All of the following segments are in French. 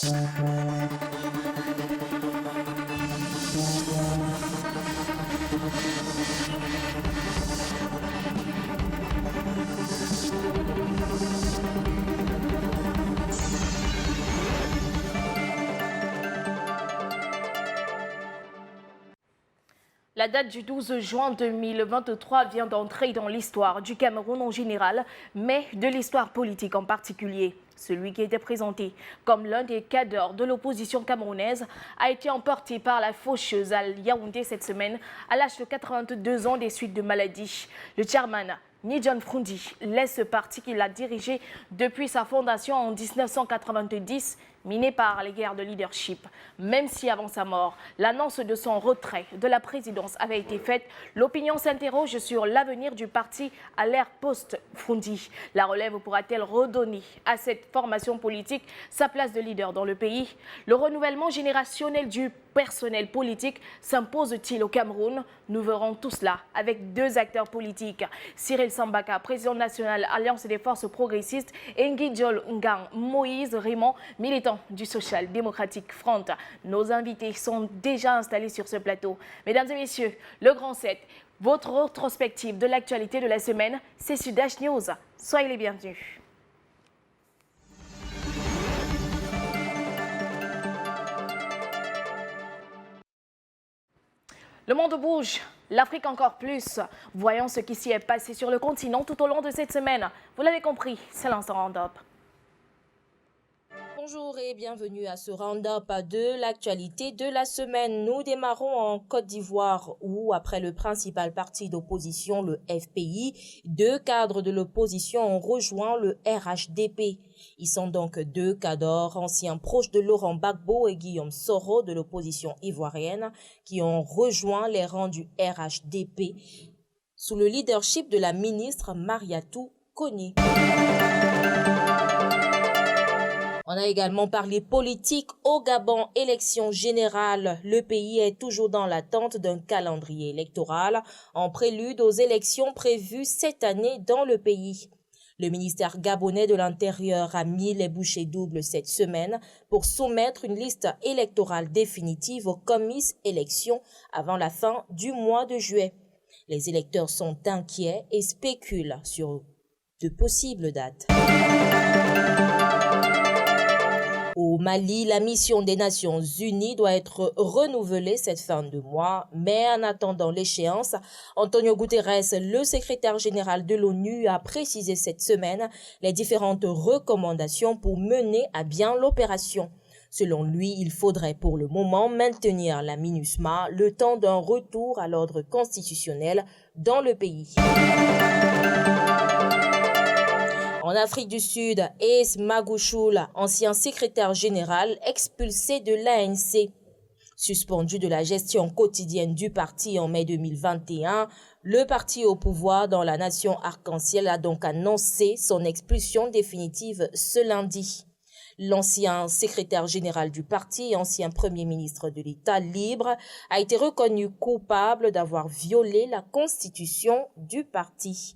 La date du 12 juin 2023 vient d'entrer dans l'histoire du Cameroun en général, mais de l'histoire politique en particulier. Celui qui était présenté comme l'un des cadres de l'opposition camerounaise a été emporté par la faucheuse à Yaoundé cette semaine à l'âge de 82 ans des suites de maladie. Le chairman Nidjon Frundi laisse ce parti qu'il a dirigé depuis sa fondation en 1990, miné par les guerres de leadership. Même si avant sa mort, l'annonce de son retrait de la présidence avait été faite, l'opinion s'interroge sur l'avenir du parti à l'ère post-Frundi. La relève pourra-t-elle redonner à cette formation politique sa place de leader dans le pays? Le renouvellement générationnel du personnel politique s'impose-t-il au Cameroun? Nous verrons tout cela avec deux acteurs politiques. Cyril Sambaka, président national Alliance des forces progressistes, et Ngidjol Ngang Moïse Raymond, militant du Social Democratic Front. Nos invités sont déjà installés sur ce plateau. Mesdames et messieurs, le Grand 7, votre rétrospective de l'actualité de la semaine, c'est sur Dash News. Soyez les bienvenus. Le monde bouge, l'Afrique encore plus. Voyons ce qui s'y est passé sur le continent tout au long de cette semaine. Vous l'avez compris, c'est l'instant round-up. Bonjour et bienvenue à ce round-up de l'actualité de la semaine. Nous démarrons en Côte d'Ivoire où, après le principal parti d'opposition, le FPI, deux cadres de l'opposition ont rejoint le RHDP. Ils sont donc deux cadres anciens proches de Laurent Gbagbo et Guillaume Soro de l'opposition ivoirienne qui ont rejoint les rangs du RHDP sous le leadership de la ministre Mariatou Koni. On a également parlé politique au Gabon, élection générale. Le pays est toujours dans l'attente d'un calendrier électoral en prélude aux élections prévues cette année dans le pays. Le ministère gabonais de l'Intérieur a mis les bouchées doubles cette semaine pour soumettre une liste électorale définitive aux comices élections avant la fin du mois de juillet. Les électeurs sont inquiets et spéculent sur de possibles dates. Au Mali, la mission des Nations Unies doit être renouvelée cette fin de mois, mais en attendant l'échéance, Antonio Guterres, le secrétaire général de l'ONU, a précisé cette semaine les différentes recommandations pour mener à bien l'opération. Selon lui, il faudrait pour le moment maintenir la MINUSMA le temps d'un retour à l'ordre constitutionnel dans le pays. En Afrique du Sud, Ace Magouchoul, ancien secrétaire général, expulsé de l'ANC. Suspendu de la gestion quotidienne du parti en mai 2021, le parti au pouvoir dans la nation arc-en-ciel a donc annoncé son expulsion définitive ce lundi. L'ancien secrétaire général du parti et ancien premier ministre de l'État libre a été reconnu coupable d'avoir violé la constitution du parti.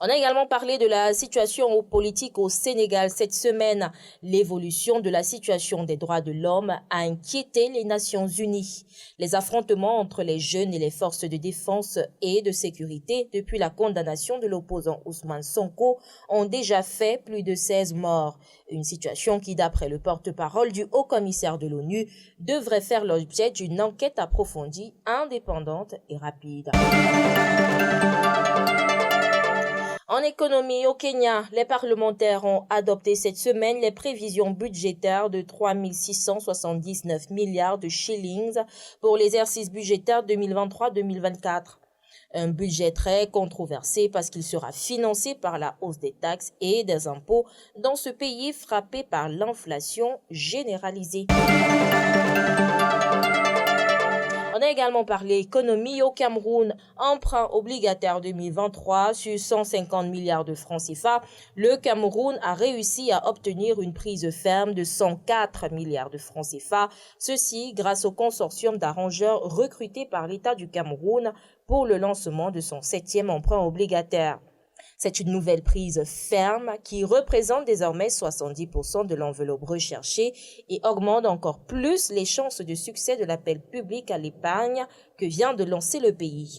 On a également parlé de la situation politique au Sénégal cette semaine. L'évolution de la situation des droits de l'homme a inquiété les Nations Unies. Les affrontements entre les jeunes et les forces de défense et de sécurité depuis la condamnation de l'opposant Ousmane Sonko ont déjà fait plus de 16 morts. Une situation qui, d'après le porte-parole du haut-commissaire de l'ONU, devrait faire l'objet d'une enquête approfondie, indépendante et rapide. En économie, au Kenya, les parlementaires ont adopté cette semaine les prévisions budgétaires de 3 679 milliards de shillings pour l'exercice budgétaire 2023-2024. Un budget très controversé parce qu'il sera financé par la hausse des taxes et des impôts dans ce pays frappé par l'inflation généralisée. On a également parlé économie au Cameroun. Emprunt obligataire 2023 sur 150 milliards de francs CFA. Le Cameroun a réussi à obtenir une prise ferme de 104 milliards de francs CFA. Ceci grâce au consortium d'arrangeurs recruté par l'État du Cameroun pour le lancement de son 7e emprunt obligataire. C'est une nouvelle prise ferme qui représente désormais 70% de l'enveloppe recherchée et augmente encore plus les chances de succès de l'appel public à l'épargne que vient de lancer le pays.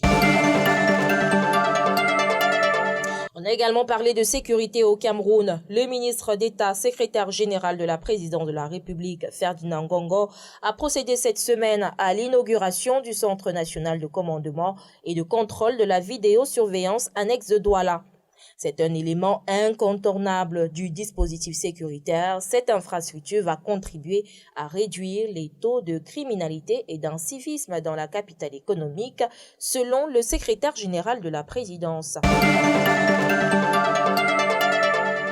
On a également parlé de sécurité au Cameroun. Le ministre d'État, secrétaire général de la présidence de la République, Ferdinand Ngongo, a procédé cette semaine à l'inauguration du Centre national de commandement et de contrôle de la vidéosurveillance annexe de Douala. C'est un élément incontournable du dispositif sécuritaire. Cette infrastructure va contribuer à réduire les taux de criminalité et d'incivisme dans la capitale économique, selon le secrétaire général de la présidence.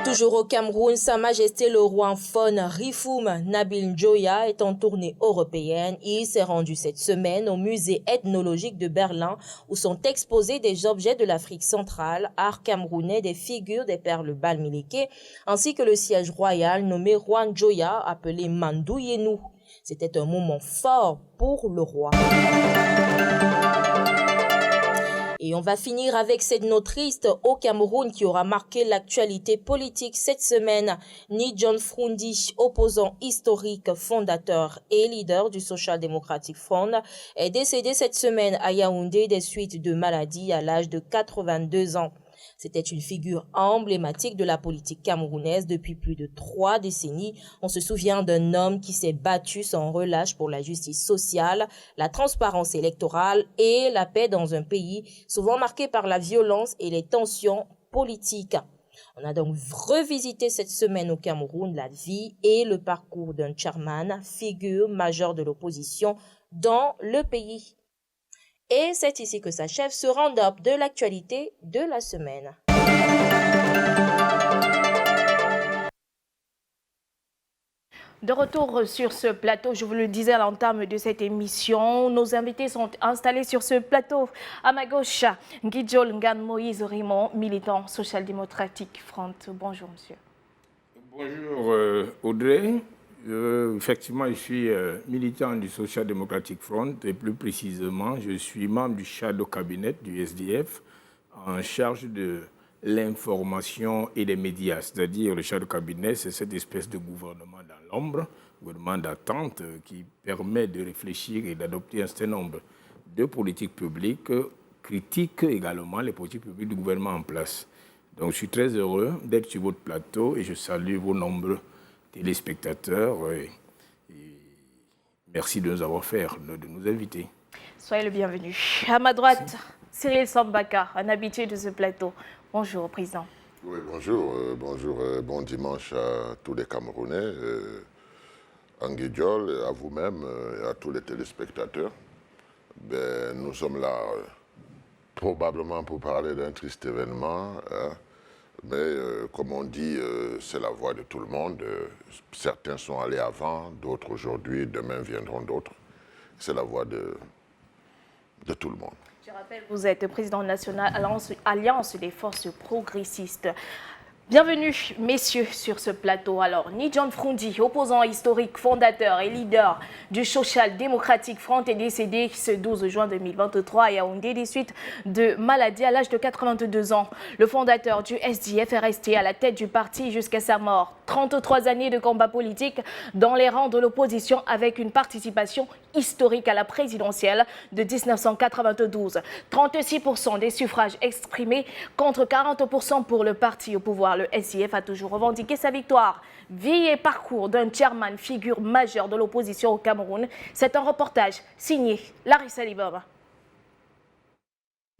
Toujours au Cameroun, Sa Majesté le roi Fon Rifum Nabil Njoya est en tournée européenne. Il s'est rendu cette semaine au musée ethnologique de Berlin où sont exposés des objets de l'Afrique centrale, art camerounais, des figures des perles Balmileke, ainsi que le siège royal nommé Roi Njoya appelé Mandou Yenou. C'était un moment fort pour le roi. Et on va finir avec cette note triste au Cameroun qui aura marqué l'actualité politique cette semaine. Ni John Frundi, opposant historique, fondateur et leader du Social Democratic Front, est décédé cette semaine à Yaoundé des suites de maladie à l'âge de 82 ans. C'était une figure emblématique de la politique camerounaise depuis plus de 3 décennies. On se souvient d'un homme qui s'est battu sans relâche pour la justice sociale, la transparence électorale et la paix dans un pays souvent marqué par la violence et les tensions politiques. On a donc revisité cette semaine au Cameroun la vie et le parcours d'un chairman, figure majeure de l'opposition dans le pays. Et c'est ici que s'achève ce round-up de l'actualité de la semaine. De retour sur ce plateau, je vous le disais à l'entame de cette émission, nos invités sont installés sur ce plateau. À ma gauche, Guidjol Ngan Moïse Raymond, militant Social Democratic Front. Bonjour, monsieur. Bonjour, Audrey. Effectivement, je suis militant du Social Democratic Front et plus précisément, je suis membre du Shadow Cabinet du SDF en charge de l'information et des médias. C'est-à-dire, le Shadow Cabinet, c'est cette espèce de gouvernement dans l'ombre, gouvernement d'attente qui permet de réfléchir et d'adopter un certain nombre de politiques publiques, critique également les politiques publiques du gouvernement en place. Donc, je suis très heureux d'être sur votre plateau et je salue vos nombreux téléspectateurs. Et merci de nous avoir fait, de nous inviter. Soyez le bienvenu. À ma droite, Cyril Sambaka, un habitué de ce plateau. Bonjour, Président. Oui, bonjour. Bon dimanche à tous les Camerounais, à Nguidjol, à vous-même et à tous les téléspectateurs. Nous sommes là probablement pour parler d'un triste événement, hein. Mais comme on dit, c'est la voix de tout le monde. Certains sont allés avant, d'autres aujourd'hui, demain viendront d'autres. C'est la voix de tout le monde. Je rappelle, vous êtes président national Alliance des forces progressistes. Bienvenue, messieurs, sur ce plateau. Alors, Ni John Frundi, opposant historique, fondateur et leader du Social Democratic Front, est décédé ce 12 juin 2023 à Yaoundé des suites de maladie à l'âge de 82 ans. Le fondateur du SDF est resté à la tête du parti jusqu'à sa mort. 33 années de combat politique dans les rangs de l'opposition avec une participation historique à la présidentielle de 1992. 36% des suffrages exprimés contre 40% pour le parti au pouvoir. Le SDF a toujours revendiqué sa victoire. Vie et parcours d'un chairman, figure majeure de l'opposition au Cameroun. C'est un reportage signé Larissa Libaba.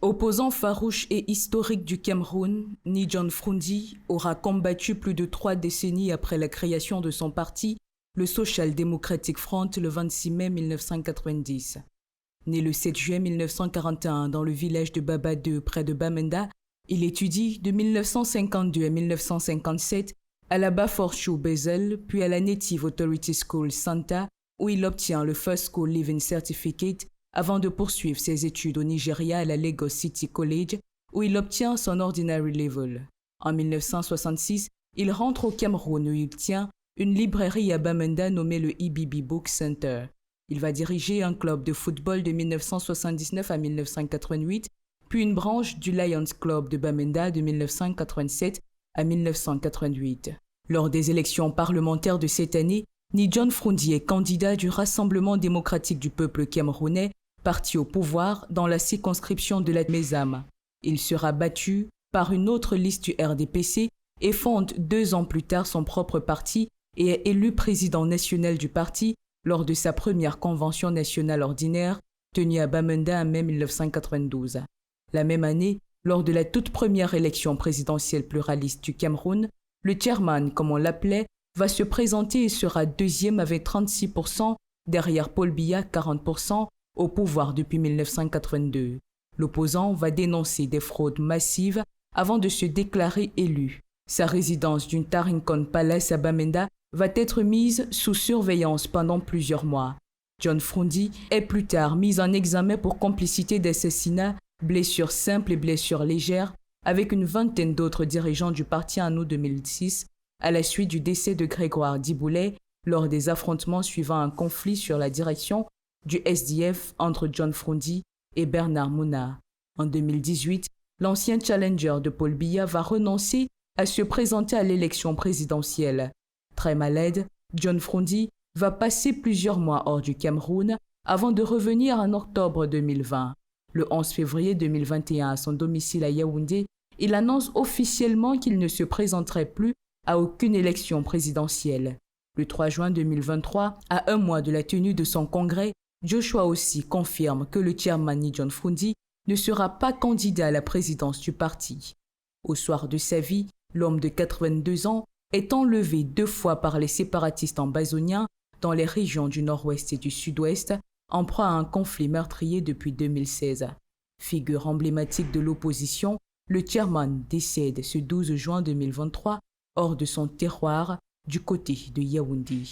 Opposant farouche et historique du Cameroun, Ni John Frundi aura combattu plus de 3 décennies après la création de son parti, le Social Democratic Front, le 26 mai 1990. Né le 7 juin 1941 dans le village de Baba 2 près de Bamenda, il étudie de 1952 à 1957 à la Baforcho Basel, puis à la Native Authority School Santa, où il obtient le First School Living Certificate avant de poursuivre ses études au Nigeria à la Lagos City College, où il obtient son Ordinary Level. En 1966, il rentre au Cameroun où il tient une librairie à Bamenda nommée le EBB Book Center. Il va diriger un club de football de 1979 à 1988, puis une branche du Lions Club de Bamenda de 1987 à 1988. Lors des élections parlementaires de cette année, Ni John Frondi est candidat du Rassemblement démocratique du peuple camerounais, parti au pouvoir dans la circonscription de la Mésame. Il sera battu par une autre liste du RDPC et fonde 2 ans plus tard son propre parti et est élu président national du parti lors de sa première convention nationale ordinaire tenue à Bamenda en mai 1992. La même année, lors de la toute première élection présidentielle pluraliste du Cameroun, le chairman, comme on l'appelait, va se présenter et sera deuxième avec 36%, derrière Paul Biya 40%, au pouvoir depuis 1982. L'opposant va dénoncer des fraudes massives avant de se déclarer élu. Sa résidence d'une Tarinkan Palace à Bamenda va être mise sous surveillance pendant plusieurs mois. John Frondi est plus tard mis en examen pour complicité d'assassinat, blessures simples et blessures légères, avec une vingtaine d'autres dirigeants du parti en août 2006, à la suite du décès de Grégoire Diboulet lors des affrontements suivant un conflit sur la direction du SDF entre John Frondi et Bernard Mouna. En 2018, l'ancien challenger de Paul Biya va renoncer à se présenter à l'élection présidentielle. Très malade, John Frondi va passer plusieurs mois hors du Cameroun avant de revenir en octobre 2020. Le 11 février 2021, à son domicile à Yaoundé, il annonce officiellement qu'il ne se présenterait plus à aucune élection présidentielle. Le 3 juin 2023, à un mois de la tenue de son congrès, Joshua aussi confirme que le chairman Ni John Frondi ne sera pas candidat à la présidence du parti. Au soir de sa vie, l'homme de 82 ans est enlevé 2 fois par les séparatistes ambazoniens dans les régions du nord-ouest et du sud-ouest, en proie à un conflit meurtrier depuis 2016. Figure emblématique de l'opposition, le chairman décède ce 12 juin 2023 hors de son terroir du côté de Yaoundé.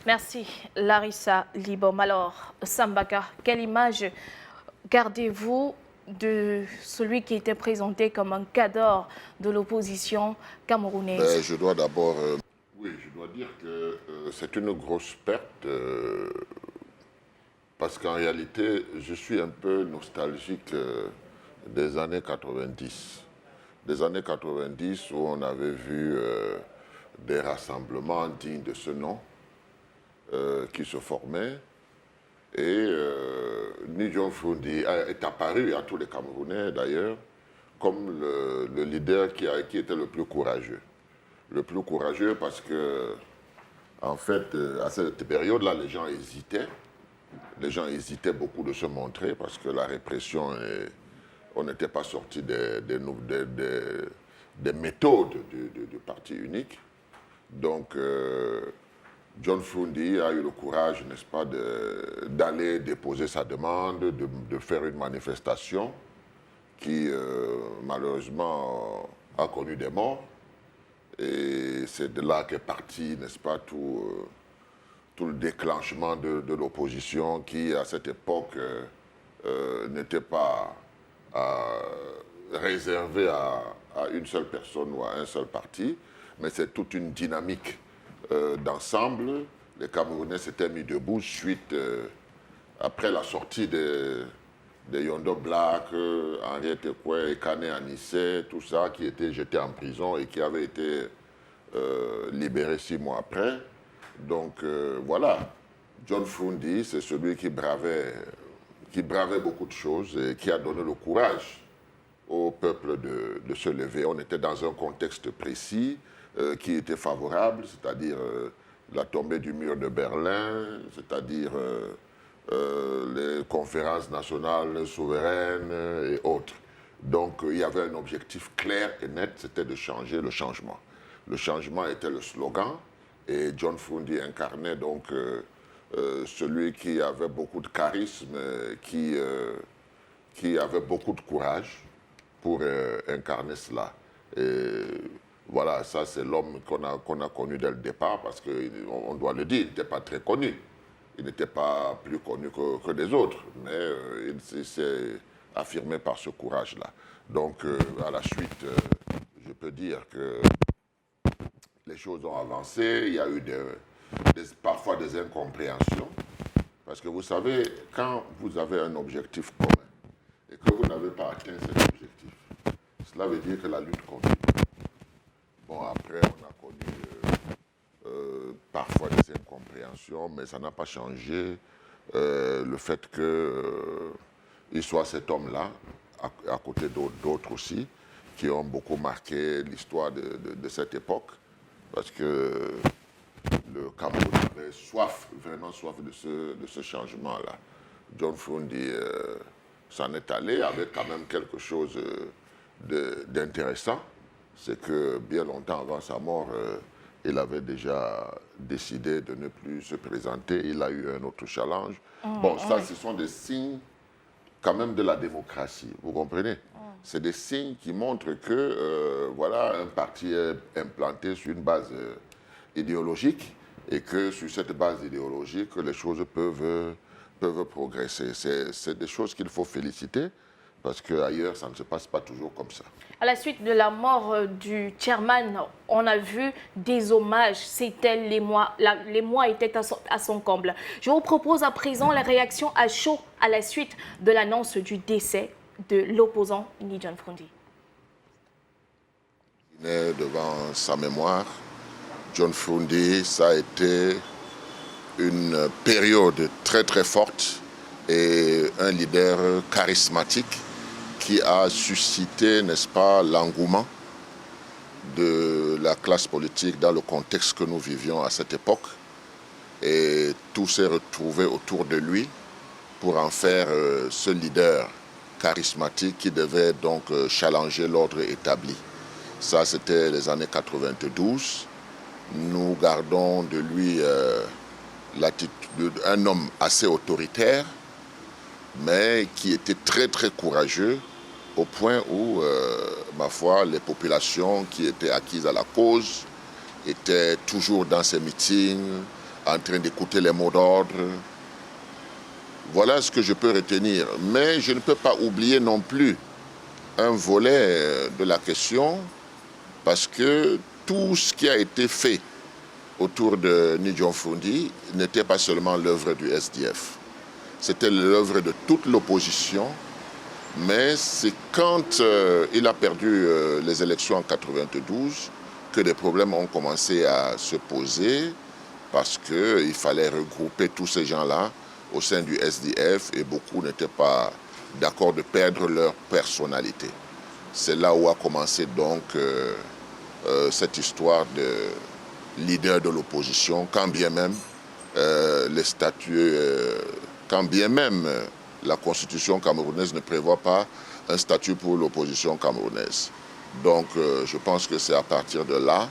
Merci Larissa Libom. Alors, Sambaka, quelle image gardez-vous de celui qui était présenté comme un cadre de l'opposition camerounaise? Je dois d'abord dire que c'est une grosse perte parce qu'en réalité, je suis un peu nostalgique des années 90. Des années 90 où on avait vu des rassemblements dignes de ce nom qui se formaient. Et Ni John Frondi est apparu à tous les Camerounais d'ailleurs comme le leader qui était le plus courageux. Le plus courageux parce que, en fait, à cette période-là, les gens hésitaient. Les gens hésitaient beaucoup de se montrer parce que la répression, on n'était pas sorti des méthodes du parti unique. Donc, John Frondi a eu le courage, n'est-ce pas, d'aller déposer sa demande, de faire une manifestation qui, malheureusement, a connu des morts. Et c'est de là qu'est parti, n'est-ce pas, tout le déclenchement de l'opposition qui, à cette époque, n'était pas réservé à une seule personne ou à un seul parti, mais c'est toute une dynamique d'ensemble. Les Camerounais s'étaient mis debout suite, après la sortie des Yondo Black, Henriette Ekwe, Kane Anissé, tout ça, qui étaient jetés en prison et qui avaient été libérés 6 mois après. Donc voilà, John Frondi, c'est celui qui bravait beaucoup de choses et qui a donné le courage au peuple de se lever. On était dans un contexte précis qui était favorable, c'est-à-dire la tombée du mur de Berlin, c'est-à-dire les conférences nationales souveraines et autres. Donc il y avait un objectif clair et net, c'était de changer le changement. Le changement était le slogan et John Frondi incarnait donc celui qui avait beaucoup de charisme, qui avait beaucoup de courage pour incarner cela. Et voilà, ça c'est l'homme qu'on a connu dès le départ parce qu'on doit le dire, il n'était pas très connu. il n'était pas plus connu que des autres, mais il s'est affirmé par ce courage-là. Donc, à la suite, je peux dire que les choses ont avancé, il y a eu parfois des incompréhensions, parce que vous savez, quand vous avez un objectif commun et que vous n'avez pas atteint cet objectif, cela veut dire que la lutte continue. Bon, après, on a connu parfois des incompréhensions, mais ça n'a pas changé le fait qu'il soit cet homme-là, à côté d'autres aussi, qui ont beaucoup marqué l'histoire de cette époque, parce que le Cameroun avait soif, vraiment soif de ce changement-là. John Froundy s'en est allé avec quand même quelque chose d'intéressant. C'est que bien longtemps avant sa mort, il avait déjà décidé de ne plus se présenter. Il a eu un autre challenge. Bon, ça, ce sont des signes quand même de la démocratie, vous comprenez? C'est des signes qui montrent que voilà, un parti est implanté sur une base idéologique et que sur cette base idéologique, les choses peuvent progresser. C'est des choses qu'il faut féliciter parce qu'ailleurs, ça ne se passe pas toujours comme ça. À la suite de la mort du chairman, on a vu des hommages. Les mois étaient à son comble. Je vous propose à présent la réaction à chaud à la suite de l'annonce du décès de l'opposant Ni John Froundy. Devant sa mémoire, John Froundy, ça a été une période très très forte et un leader charismatique qui a suscité, n'est-ce pas, l'engouement de la classe politique dans le contexte que nous vivions à cette époque. Et tout s'est retrouvé autour de lui pour en faire ce leader charismatique qui devait donc challenger l'ordre établi. Ça, c'était les années 92. Nous gardons de lui l'attitude d'un homme assez autoritaire, mais qui était très très courageux, au point où, ma foi, les populations qui étaient acquises à la cause étaient toujours dans ces meetings, en train d'écouter les mots d'ordre. Voilà ce que je peux retenir. Mais je ne peux pas oublier non plus un volet de la question, parce que tout ce qui a été fait autour de Ni John Froundy n'était pas seulement l'œuvre du SDF. C'était l'œuvre de toute l'opposition. Mais c'est quand il a perdu les élections en 92 que des problèmes ont commencé à se poser parce qu'il fallait regrouper tous ces gens-là au sein du SDF et beaucoup n'étaient pas d'accord de perdre leur personnalité. C'est là où a commencé donc cette histoire de leader de l'opposition, quand bien même les statuts, quand bien même la constitution camerounaise ne prévoit pas un statut pour l'opposition camerounaise. Donc je pense que c'est à partir de là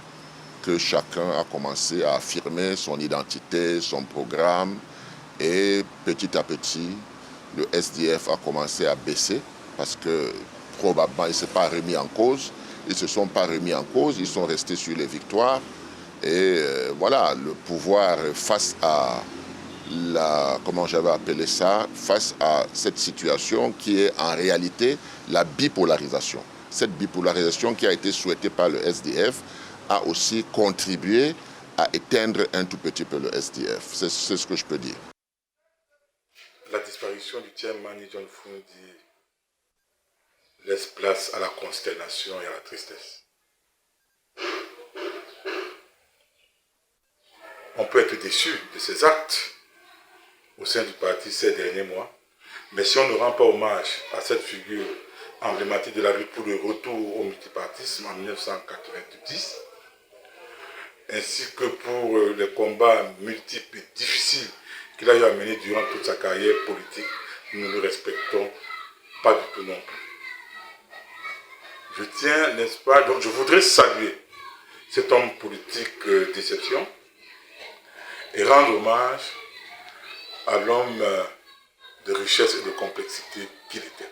que chacun a commencé à affirmer son identité, son programme et petit à petit, le SDF a commencé à baisser parce que probablement il ne s'est pas remis en cause. Ils ne se sont pas remis en cause, ils sont restés sur les victoires. Et voilà, le pouvoir face à comment j'avais appelé ça, face à cette situation qui est en réalité la bipolarisation. Cette bipolarisation qui a été souhaitée par le SDF a aussi contribué à éteindre un tout petit peu le SDF. C'est ce que je peux dire. La disparition du chairman Ni John Froundy laisse place à la consternation et à la tristesse. On peut être déçu de ses actes au sein du parti ces derniers mois, mais si on ne rend pas hommage à cette figure emblématique de la lutte pour le retour au multipartisme en 1990, ainsi que pour les combats multiples et difficiles qu'il a eu à mener durant toute sa carrière politique, nous ne le respectons pas du tout non plus. Je tiens, n'est-ce pas, donc je voudrais saluer cet homme politique d'exception et rendre hommage à l'homme de richesse et de complexité qu'il était.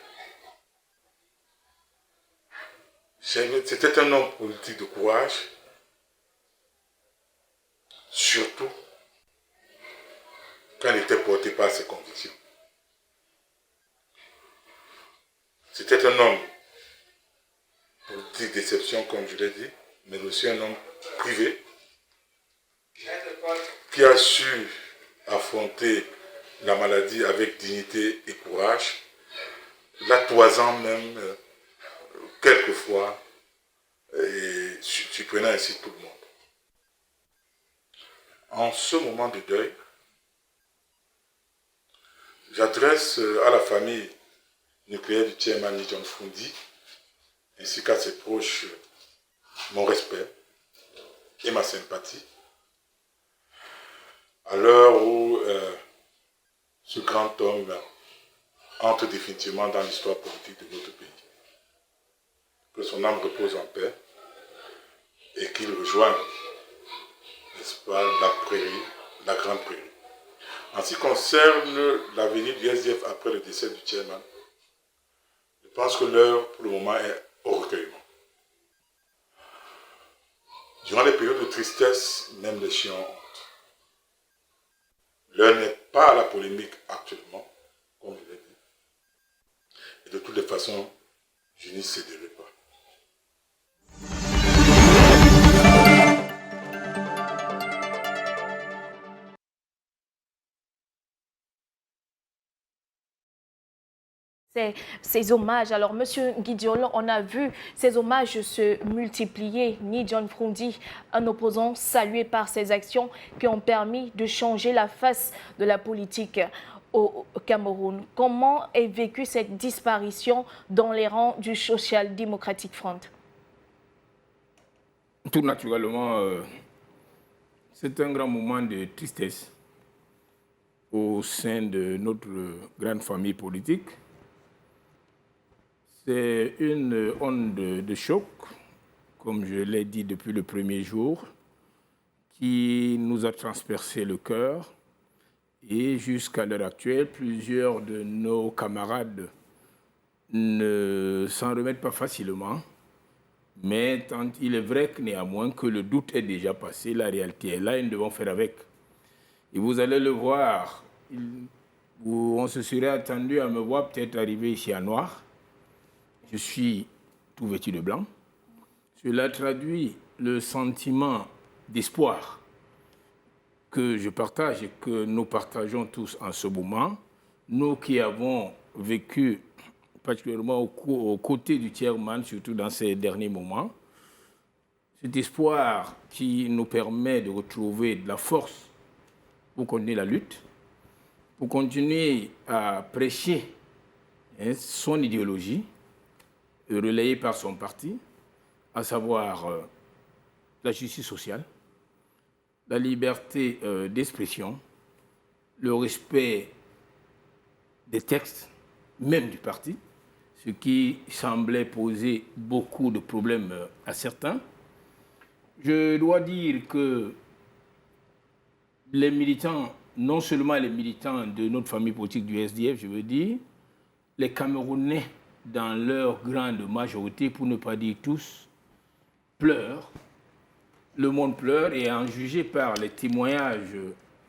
C'était un homme politique de courage, surtout quand il était porté par ses convictions. C'était un homme politique d'exception, comme je l'ai dit, mais aussi un homme privé qui a su affronter la maladie avec dignité et courage, la toisant même quelquefois et surprenant ainsi tout le monde. En ce moment de deuil, j'adresse à la famille nucléaire du chairman John Froundi ainsi qu'à ses proches mon respect et ma sympathie à l'heure où ce grand homme entre définitivement dans l'histoire politique de notre pays. Que son âme repose en paix et qu'il rejoigne, n'est-ce pas, la prairie, la grande prairie. En ce qui concerne l'avenir du SDF après le décès du chairman, je pense que l'heure pour le moment est au recueillement. Durant les périodes de tristesse, même les chiens ont honte. L'heure n'est pas à la polémique actuellement, comme je l'ai dit. Et de toutes les façons, je n'y céderai pas. Ces hommages. Alors, Monsieur Guidiol, on a vu ces hommages se multiplier. Ni John Froundi, un opposant salué par ses actions qui ont permis de changer la face de la politique au Cameroun. Comment est vécue cette disparition dans les rangs du Social Democratic Front? Tout naturellement, c'est un grand moment de tristesse au sein de notre grande famille politique. C'est une onde de choc, comme je l'ai dit depuis le premier jour, qui nous a transpercé le cœur. Et jusqu'à l'heure actuelle, plusieurs de nos camarades ne s'en remettent pas facilement. Mais tant il est vrai que néanmoins que le doute est déjà passé, la réalité est là et nous devons faire avec. Et vous allez le voir, on se serait attendu à me voir peut-être arriver ici à noir. Je suis tout vêtu de blanc. Cela traduit le sentiment d'espoir que je partage et que nous partageons tous en ce moment. Nous qui avons vécu particulièrement aux côtés du chairman, surtout dans ces derniers moments, cet espoir qui nous permet de retrouver de la force pour continuer la lutte, pour continuer à prêcher son idéologie, relayée par son parti, à savoir la justice sociale, la liberté d'expression, le respect des textes, même du parti, ce qui semblait poser beaucoup de problèmes à certains. Je dois dire que les militants, non seulement les militants de notre famille politique du SDF, je veux dire, les Camerounais, dans leur grande majorité, pour ne pas dire tous, pleurent. Le monde pleure et en juger par les témoignages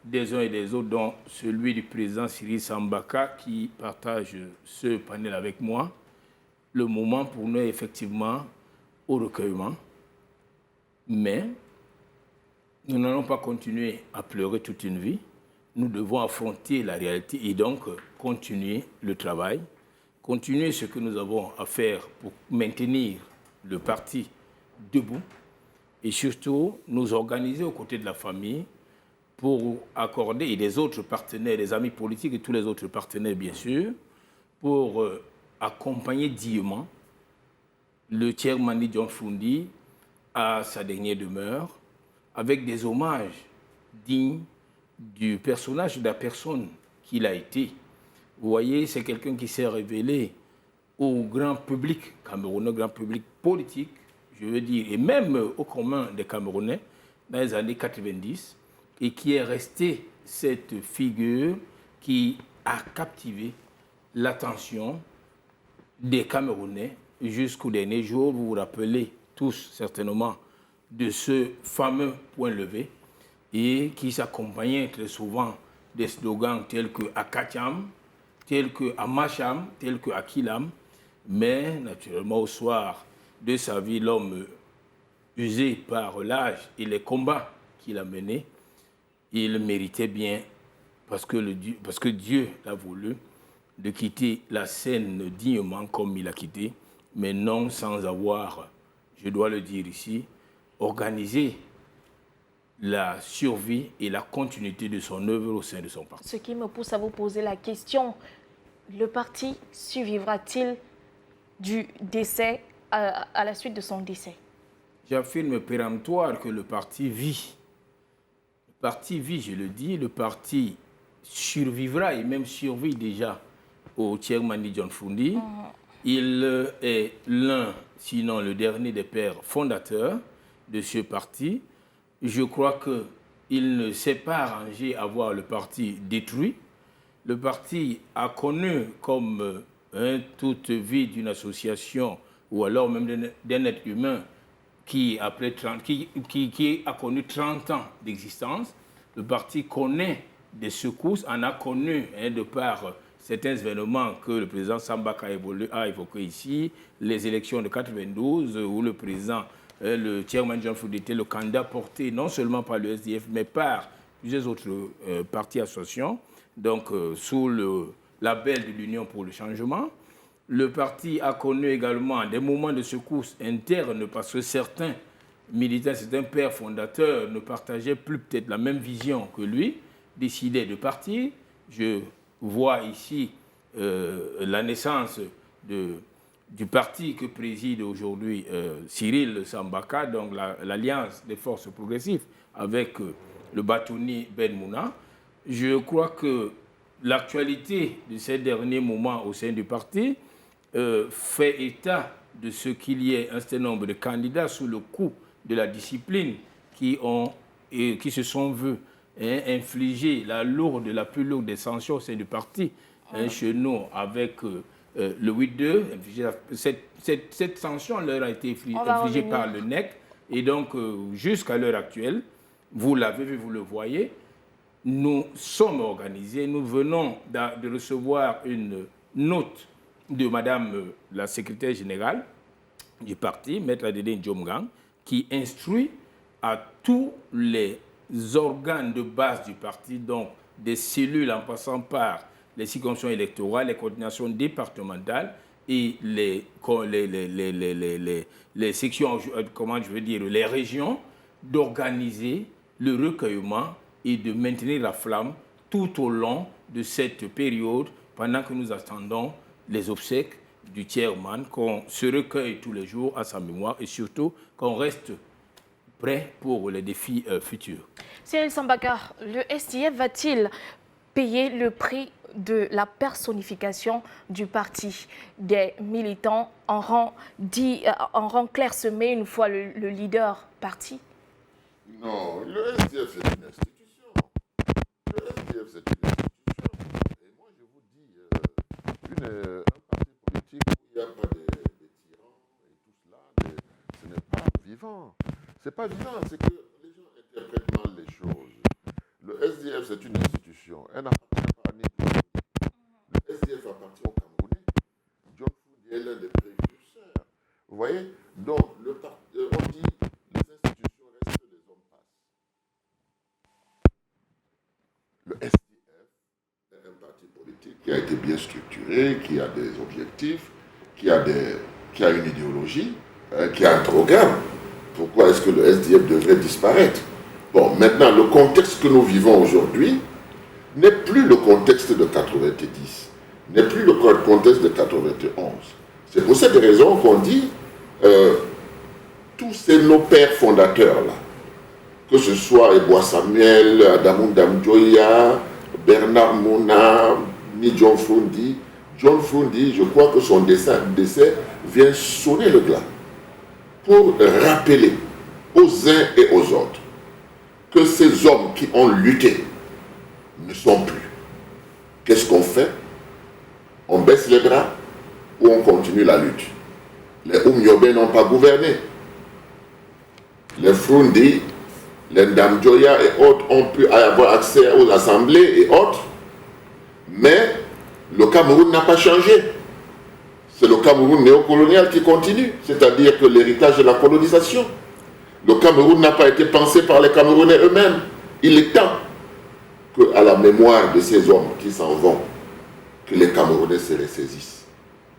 des uns et des autres, dont celui du président Cyril Sambaka, qui partage ce panel avec moi, le moment pour nous est effectivement au recueillement. Mais nous n'allons pas continuer à pleurer toute une vie. Nous devons affronter la réalité et donc continuer le travail, continuer ce que nous avons à faire pour maintenir le parti debout et surtout nous organiser aux côtés de la famille pour accorder, et des autres partenaires, des amis politiques et tous les autres partenaires bien sûr, pour accompagner dignement le chairman John Froundi à sa dernière demeure avec des hommages dignes du personnage, de la personne qu'il a été. Vous voyez, c'est quelqu'un qui s'est révélé au grand public camerounais, au grand public politique, je veux dire, et même au commun des Camerounais dans les années 90, et qui est resté cette figure qui a captivé l'attention des Camerounais jusqu'au dernier jour. Vous vous rappelez tous certainement de ce fameux point levé et qui s'accompagnait très souvent des slogans tels que Akacham, tels que Amacham, tels que Akilam. Mais naturellement, au soir de sa vie, l'homme usé par l'âge et les combats qu'il a menés, il méritait bien, parce que Dieu l'a voulu, de quitter la scène dignement comme il a quitté, mais non sans avoir, je dois le dire ici, organisé la survie et la continuité de son œuvre au sein de son parti. Ce qui me pousse à vous poser la question, le parti survivra-t-il du décès à la suite de son décès? J'affirme péremptoire que le parti vit. Le parti vit, je le dis, le parti survivra et même survit déjà au Chairman John Froundi. Il est l'un, sinon le dernier des pères fondateurs de ce parti. Je crois qu'il ne s'est pas arrangé à voir le parti détruit. Le parti a connu, comme toute vie d'une association ou alors même d'un être humain qui a connu 30 ans d'existence, le parti connaît des secousses, en a connu de par certains événements que le président Sambaka a évoqués ici, les élections de 92 où le président, le chairman John Froundi était le candidat porté non seulement par le SDF mais par plusieurs autres partis associations, donc sous le label de l'Union pour le changement. Le parti a connu également des moments de secousses internes parce que certains militants, certains pères fondateurs ne partageaient plus peut-être la même vision que lui, décidaient de partir. Je vois ici la naissance du parti que préside aujourd'hui Cyril Sambaka, donc l'Alliance des forces progressives avec le bâtonnier Ben Mouna. Je crois que l'actualité de ces derniers moments au sein du parti fait état de ce qu'il y ait un certain nombre de candidats sous le coup de la discipline qui se sont vus infliger la plus lourde des sanctions au sein du parti chez nous avec le 8-2. Cette sanction leur a été infligée par le NEC et donc jusqu'à l'heure actuelle, vous l'avez vu, vous le voyez, nous sommes organisés, nous venons de recevoir une note de Madame la secrétaire générale du parti, Maître Adede Ndjomgang, qui instruit à tous les organes de base du parti, donc des cellules en passant par les circonscriptions électorales, les coordinations départementales et les sections, comment je veux dire, les régions, d'organiser le recueillement et de maintenir la flamme tout au long de cette période pendant que nous attendons les obsèques du chairman, qu'on se recueille tous les jours à sa mémoire et surtout qu'on reste prêt pour les défis futurs. Cyril Sambaka, le SDF va-t-il payer le prix de la personnification du parti des militants en rang clairsemé une fois le leader parti? Non, le SDF c'est une institution. Le SDF c'est une institution. Et moi je vous dis, un parti politique où il n'y a pas de tyrans et tout cela, ce n'est pas vivant. C'est pas vivant, c'est que les gens interprètent mal les choses. Le SDF c'est une institution. Elle n'appartient pas à n'importe qui. Le SDF appartient aux Camerounais. John Froundi est l'un des précurseurs. Vous voyez? Donc, on dit les institutions restent, les hommes passent. Le SDF est un parti politique qui a été bien structuré, qui a des objectifs, qui a une idéologie, qui a un programme. Pourquoi est-ce que le SDF devrait disparaître? Bon, maintenant, le contexte que nous vivons aujourd'hui n'est plus le contexte de 90, n'est plus le contexte de 91. C'est pour cette raison qu'on dit tous nos pères fondateurs-là, que ce soit Eboa Samuel, Adamou Damjoya, Bernard Mouna, ni John Froundi. John Froundi, je crois que son décès vient sonner le glas pour rappeler aux uns et aux autres que ces hommes qui ont lutté ne sont plus. Qu'est-ce qu'on fait? On baisse les bras ou on continue la lutte? Les Oumyobé n'ont pas gouverné. Les Froundi les Ndam Joya et autres ont pu avoir accès aux assemblées et autres, mais le Cameroun n'a pas changé. C'est le Cameroun néocolonial qui continue, c'est-à-dire que l'héritage de la colonisation. Le Cameroun n'a pas été pensé par les Camerounais eux-mêmes. Il est temps qu'à la mémoire de ces hommes qui s'en vont, que les Camerounais se ressaisissent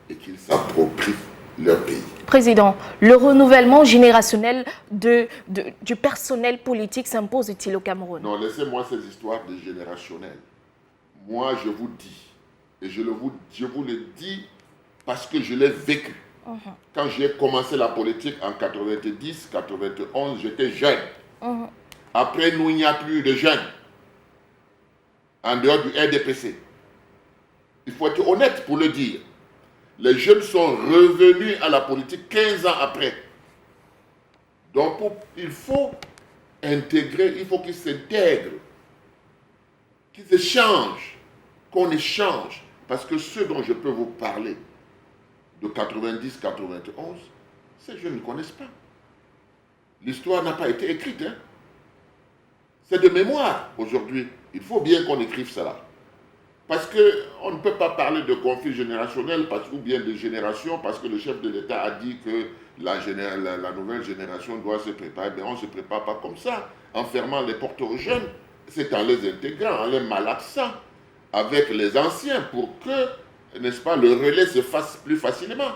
et qu'ils s'approprient leur pays. Président, le renouvellement générationnel du personnel politique s'impose-t-il au Cameroun? Non, laissez-moi ces histoires de générationnel. Moi, je vous dis, et je vous le dis parce que je l'ai vécu. Quand j'ai commencé la politique en 90, 91, j'étais jeune. Après, nous, il n'y a plus de jeunes. En dehors du RDPC. Il faut être honnête pour le dire. Les jeunes sont revenus à la politique 15 ans après. Donc, il faut intégrer, il faut qu'ils s'intègrent, qu'ils échangent, qu'on échange. Parce que ceux dont je peux vous parler, de 90-91, ces jeunes ne connaissent pas. L'histoire n'a pas été écrite. Hein? C'est de mémoire aujourd'hui. Il faut bien qu'on écrive cela. Parce qu'on ne peut pas parler de conflit générationnel ou bien de génération parce que le chef de l'État a dit que la nouvelle génération doit se préparer. Mais on ne se prépare pas comme ça, en fermant les portes aux jeunes. C'est en les intégrant, en les malaxant avec les anciens pour que, n'est-ce pas, le relais se fasse plus facilement.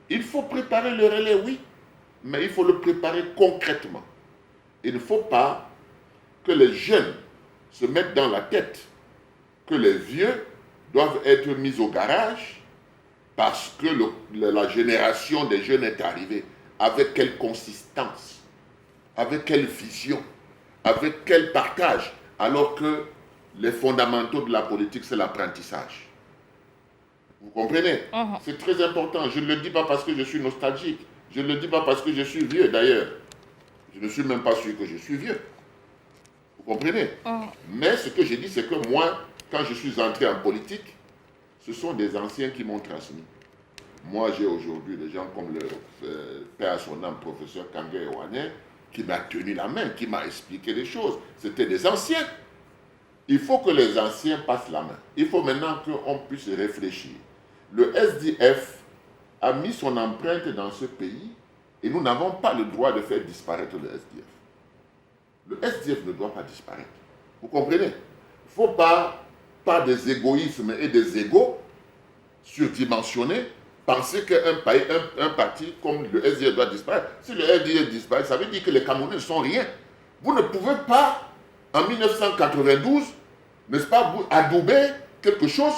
Il faut préparer le relais, oui, mais il faut le préparer concrètement. Il ne faut pas que les jeunes se mettent dans la tête que les vieux doivent être mis au garage parce que la génération des jeunes est arrivée. Avec quelle consistance, avec quelle vision, avec quel partage, alors que les fondamentaux de la politique, c'est l'apprentissage. Vous comprenez? C'est très important. Je ne le dis pas parce que je suis nostalgique. Je ne le dis pas parce que je suis vieux, d'ailleurs. Je ne suis même pas sûr que je suis vieux. Vous comprenez? Mais ce que j'ai dit, c'est que moi, quand je suis entré en politique, ce sont des anciens qui m'ont transmis. Moi, j'ai aujourd'hui des gens comme le père à son âme, professeur Kangé Ewane, qui m'a tenu la main, qui m'a expliqué les choses. C'était des anciens. Il faut que les anciens passent la main. Il faut maintenant qu'on puisse réfléchir. Le SDF a mis son empreinte dans ce pays et nous n'avons pas le droit de faire disparaître le SDF. Le SDF ne doit pas disparaître. Vous comprenez? Il ne faut pas, par des égoïsmes et des égos surdimensionnés, penser qu'un parti comme le SDF doit disparaître. Si le SDF disparaît, ça veut dire que les Camerounais ne sont rien. Vous ne pouvez pas, en 1992, n'est-ce pas, vous adouber quelque chose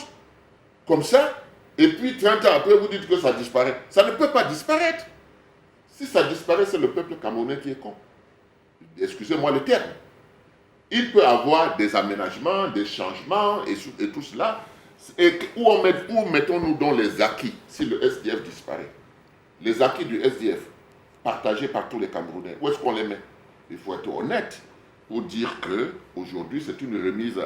comme ça, et puis 30 ans après, vous dites que ça disparaît. Ça ne peut pas disparaître. Si ça disparaît, c'est le peuple camerounais qui est con. Excusez-moi le terme. Il peut avoir des aménagements, des changements et tout cela. Et où mettons-nous donc les acquis si le SDF disparaît? Les acquis du SDF, partagés par tous les Camerounais, où est-ce qu'on les met? Il faut être honnête pour dire qu'aujourd'hui, c'est une remise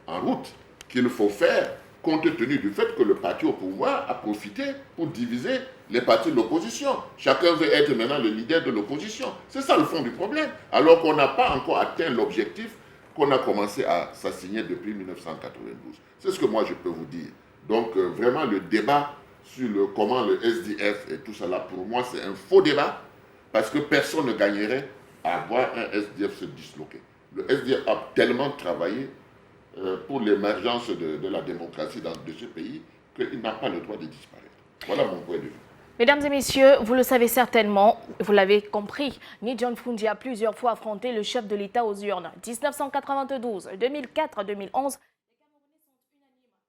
en route qu'il faut faire compte tenu du fait que le parti au pouvoir a profité pour diviser les partis de l'opposition. Chacun veut être maintenant le leader de l'opposition. C'est ça le fond du problème. Alors qu'on n'a pas encore atteint l'objectif qu'on a commencé à s'assigner depuis 1992. C'est ce que moi je peux vous dire. Donc vraiment le débat sur comment le SDF et tout cela, pour moi c'est un faux débat parce que personne ne gagnerait à voir un SDF se disloquer. Le SDF a tellement travaillé pour l'émergence de la démocratie de ce pays qu'il n'a pas le droit de disparaître. Voilà mon point de vue. Mesdames et messieurs, vous le savez certainement, vous l'avez compris, Ni John Froundy a plusieurs fois affronté le chef de l'État aux urnes. 1992, 2004, 2011,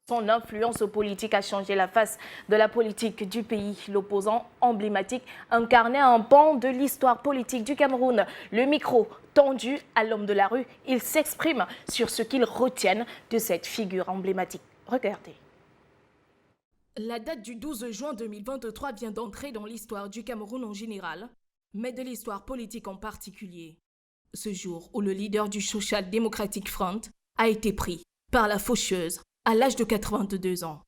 son influence politique a changé la face de la politique du pays. L'opposant emblématique incarnait un pan de l'histoire politique du Cameroun. Le micro tendu à l'homme de la rue, il s'exprime sur ce qu'ils retiennent de cette figure emblématique. Regardez. La date du 12 juin 2023 vient d'entrer dans l'histoire du Cameroun en général, mais de l'histoire politique en particulier. Ce jour où le leader du Social Democratic Front a été pris par la faucheuse à l'âge de 82 ans.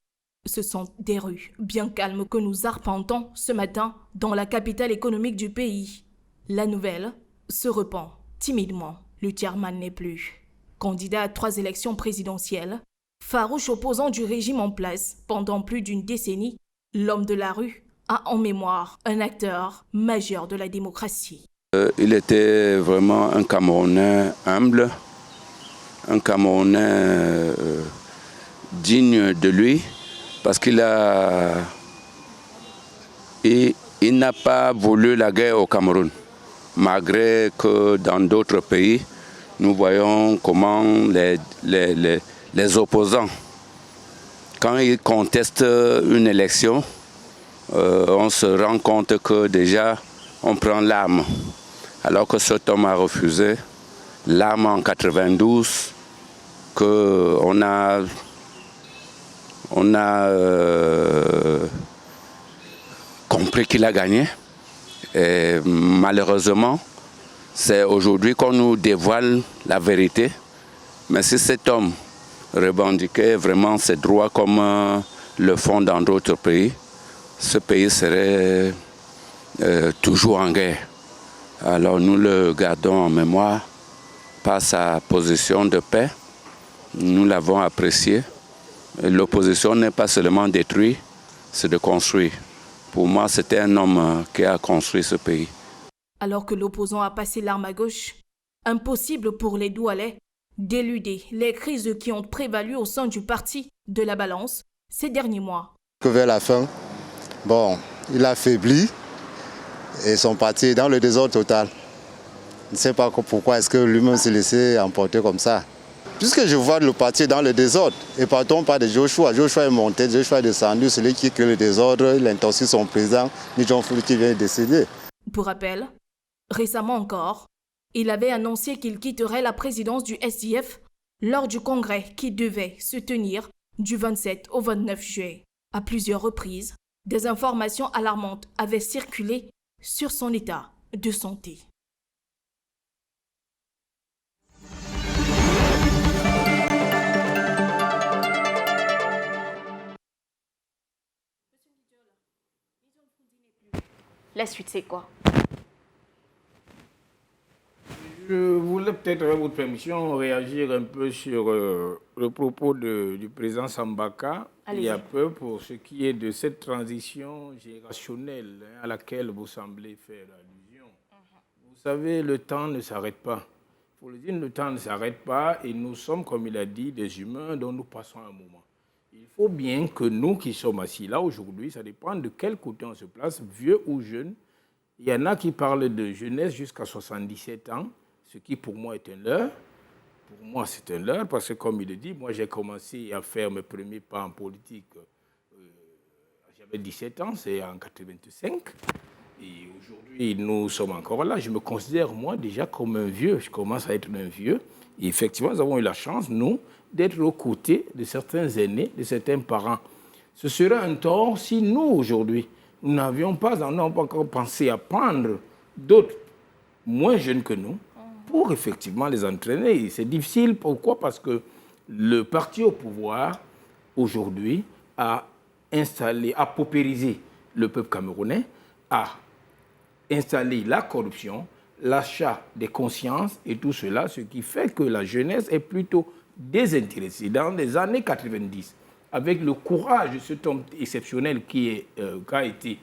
Ce sont des rues bien calmes que nous arpentons ce matin dans la capitale économique du pays. La nouvelle se répand timidement le chairman n'est plus. Candidat à 3 élections présidentielles, farouche opposant du régime en place pendant plus d'une décennie, l'homme de la rue a en mémoire un acteur majeur de la démocratie. Il était vraiment un Camerounais humble, un Camerounais digne de lui, parce qu'il n'a pas voulu la guerre au Cameroun, malgré que dans d'autres pays, nous voyons comment les opposants, quand ils contestent une élection, on se rend compte que déjà on prend l'arme. Alors que cet homme a refusé l'arme en 92, qu'on a compris qu'il a gagné. Et malheureusement, c'est aujourd'hui qu'on nous dévoile la vérité. Mais si cet homme revendiquait vraiment ses droits comme le font dans d'autres pays, ce pays serait toujours en guerre. Alors nous le gardons en mémoire par sa position de paix. Nous l'avons apprécié. L'opposition n'est pas seulement détruire, c'est de construire. Pour moi, c'était un homme qui a construit ce pays. Alors que l'opposant a passé l'arme à gauche, impossible pour les Doualais d'éluder les crises qui ont prévalu au sein du parti de la balance ces derniers mois. Que vers la fin, il a faibli et son parti est dans le désordre total. Je ne sais pas pourquoi est-ce que lui-même s'est laissé emporter comme ça. Puisque je vois le parti dans le désordre, et partons pas de Joshua. Joshua est monté, Joshua est descendu, celui qui crée le désordre, il intensifie son président, Ni John Frundi qui vient de décéder. Pour rappel, récemment encore, il avait annoncé qu'il quitterait la présidence du SDF lors du congrès qui devait se tenir du 27 au 29 juillet. À plusieurs reprises, des informations alarmantes avaient circulé sur son état de santé. La suite, c'est quoi? Je voulais peut-être, avec votre permission, réagir un peu sur le propos du président Sambaka il y a peu pour ce qui est de cette transition générationnelle à laquelle vous semblez faire allusion. Vous savez, le temps ne s'arrête pas. Il faut le dire, le temps ne s'arrête pas et nous sommes, comme il a dit, des humains dont nous passons un moment. Il faut bien que nous qui sommes assis là aujourd'hui, ça dépend de quel côté on se place, vieux ou jeune. Il y en a qui parlent de jeunesse jusqu'à 77 ans, ce qui pour moi est un leurre. Pour moi, c'est un leurre parce que, comme il le dit, moi j'ai commencé à faire mes premiers pas en politique. J'avais 17 ans, c'est en 85. Et aujourd'hui, nous sommes encore là. Je me considère, moi, déjà comme un vieux. Je commence à être un vieux. Et effectivement, nous avons eu la chance, nous, d'être aux côtés de certains aînés, de certains parents. Ce serait un tort si nous, aujourd'hui, nous n'avions pas encore pensé à prendre d'autres moins jeunes que nous pour effectivement les entraîner. C'est difficile. Pourquoi? Parce que le parti au pouvoir, aujourd'hui, a paupérisé le peuple camerounais, a installé la corruption, l'achat des consciences et tout cela, ce qui fait que la jeunesse est plutôt désintéressée. Dans les années 90, avec le courage de cet homme exceptionnel qui a été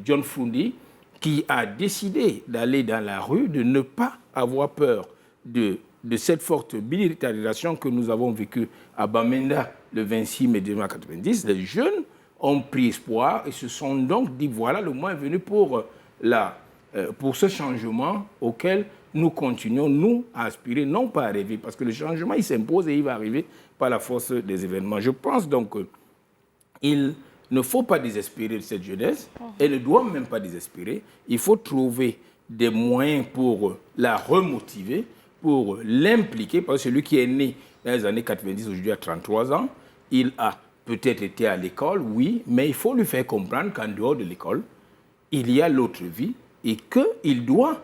John Frundi, qui a décidé d'aller dans la rue, de ne pas avoir peur de cette forte militarisation que nous avons vécue à Bamenda le 26 mai 1990. Les jeunes ont pris espoir et se sont donc dit voilà le moment est venu pour ce changement auquel nous continuons, nous, à aspirer, non pas à rêver, parce que le changement, il s'impose et il va arriver par la force des événements. Je pense donc qu'il ne faut pas désespérer de cette jeunesse, elle ne doit même pas désespérer. Il faut trouver des moyens pour la remotiver, pour l'impliquer, parce que celui qui est né dans les années 90, aujourd'hui à 33 ans, il a peut-être été à l'école, oui, mais il faut lui faire comprendre qu'en dehors de l'école, il y a l'autre vie et qu'il doit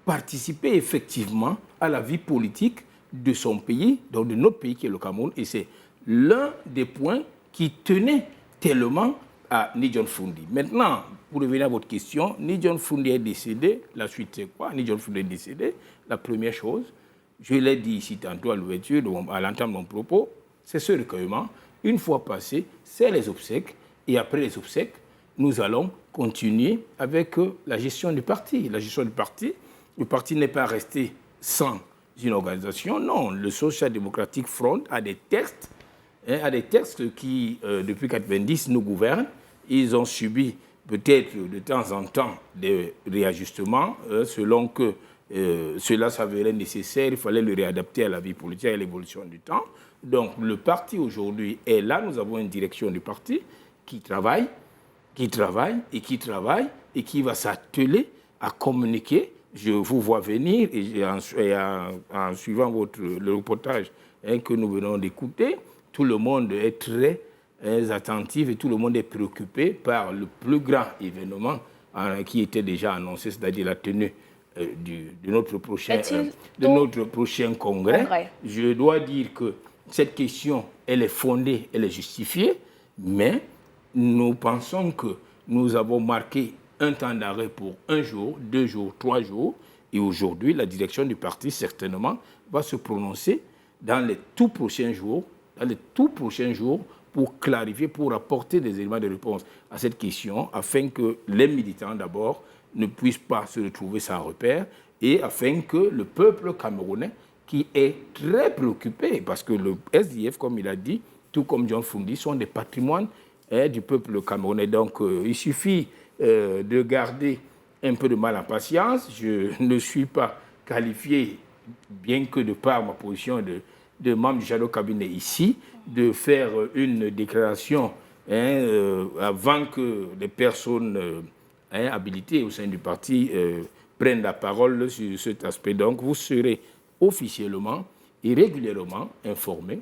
participer effectivement à la vie politique de son pays, donc de notre pays qui est le Cameroun. Et c'est l'un des points qui tenait tellement à Ni John Frundi. Maintenant, pour revenir à votre question, Ni John Frundi est décédé. La suite, c'est quoi? Ni John Frundi est décédé. La première chose, je l'ai dit ici tantôt à l'ouverture, à l'entame de mon propos, c'est ce recueillement. Une fois passé, c'est les obsèques. Et après les obsèques, nous allons continuer avec la gestion du parti. La gestion du parti, le parti n'est pas resté sans une organisation. Non, le Social Democratic Front a des textes, qui, depuis 1990, nous gouvernent. Ils ont subi peut-être de temps en temps des réajustements, selon que cela s'avérait nécessaire. Il fallait le réadapter à la vie politique et à l'évolution du temps. Donc le parti aujourd'hui est là. Nous avons une direction du parti qui travaille et qui va s'atteler à communiquer. Je vous vois venir et en suivant le reportage que nous venons d'écouter, tout le monde est très attentif et tout le monde est préoccupé par le plus grand événement qui était déjà annoncé, c'est-à-dire la tenue de notre prochain congrès. Je dois dire que cette question, elle est fondée, elle est justifiée, mais nous pensons que nous avons marqué un temps d'arrêt pour 1 jour, 2 jours, 3 jours, et aujourd'hui, la direction du parti, certainement, va se prononcer dans les tout prochains jours, pour clarifier, pour apporter des éléments de réponse à cette question, afin que les militants, d'abord, ne puissent pas se retrouver sans repère, et afin que le peuple camerounais, qui est très préoccupé, parce que le SDF, comme il a dit, tout comme John Froundi, sont des patrimoines du peuple camerounais. Donc, il suffit de garder un peu de mal en patience. Je ne suis pas qualifié, bien que de par ma position de membre du shadow cabinet ici, de faire une déclaration avant que les personnes habilitées au sein du parti prennent la parole sur cet aspect. Donc, vous serez officiellement et régulièrement informés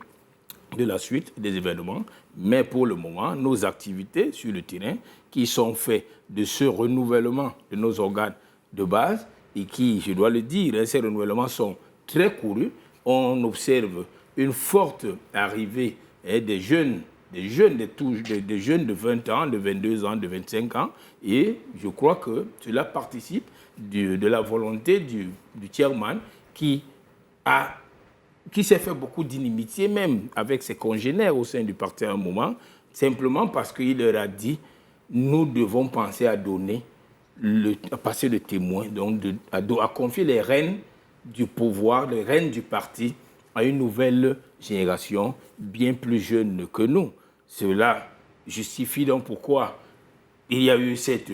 de la suite des événements. Mais pour le moment, nos activités sur le terrain, qui sont faites de ce renouvellement de nos organes de base, et qui, je dois le dire, ces renouvellements sont très courus. On observe une forte arrivée des jeunes de 20 ans, de 22 ans, de 25 ans. Et je crois que cela participe de la volonté du chairman qui s'est fait beaucoup d'inimitié, même avec ses congénères au sein du parti à un moment, simplement parce qu'il leur a dit nous devons penser à passer le témoin, donc à confier les rênes du pouvoir, les rênes du parti à une nouvelle génération bien plus jeune que nous. Cela justifie donc pourquoi il y a eu cette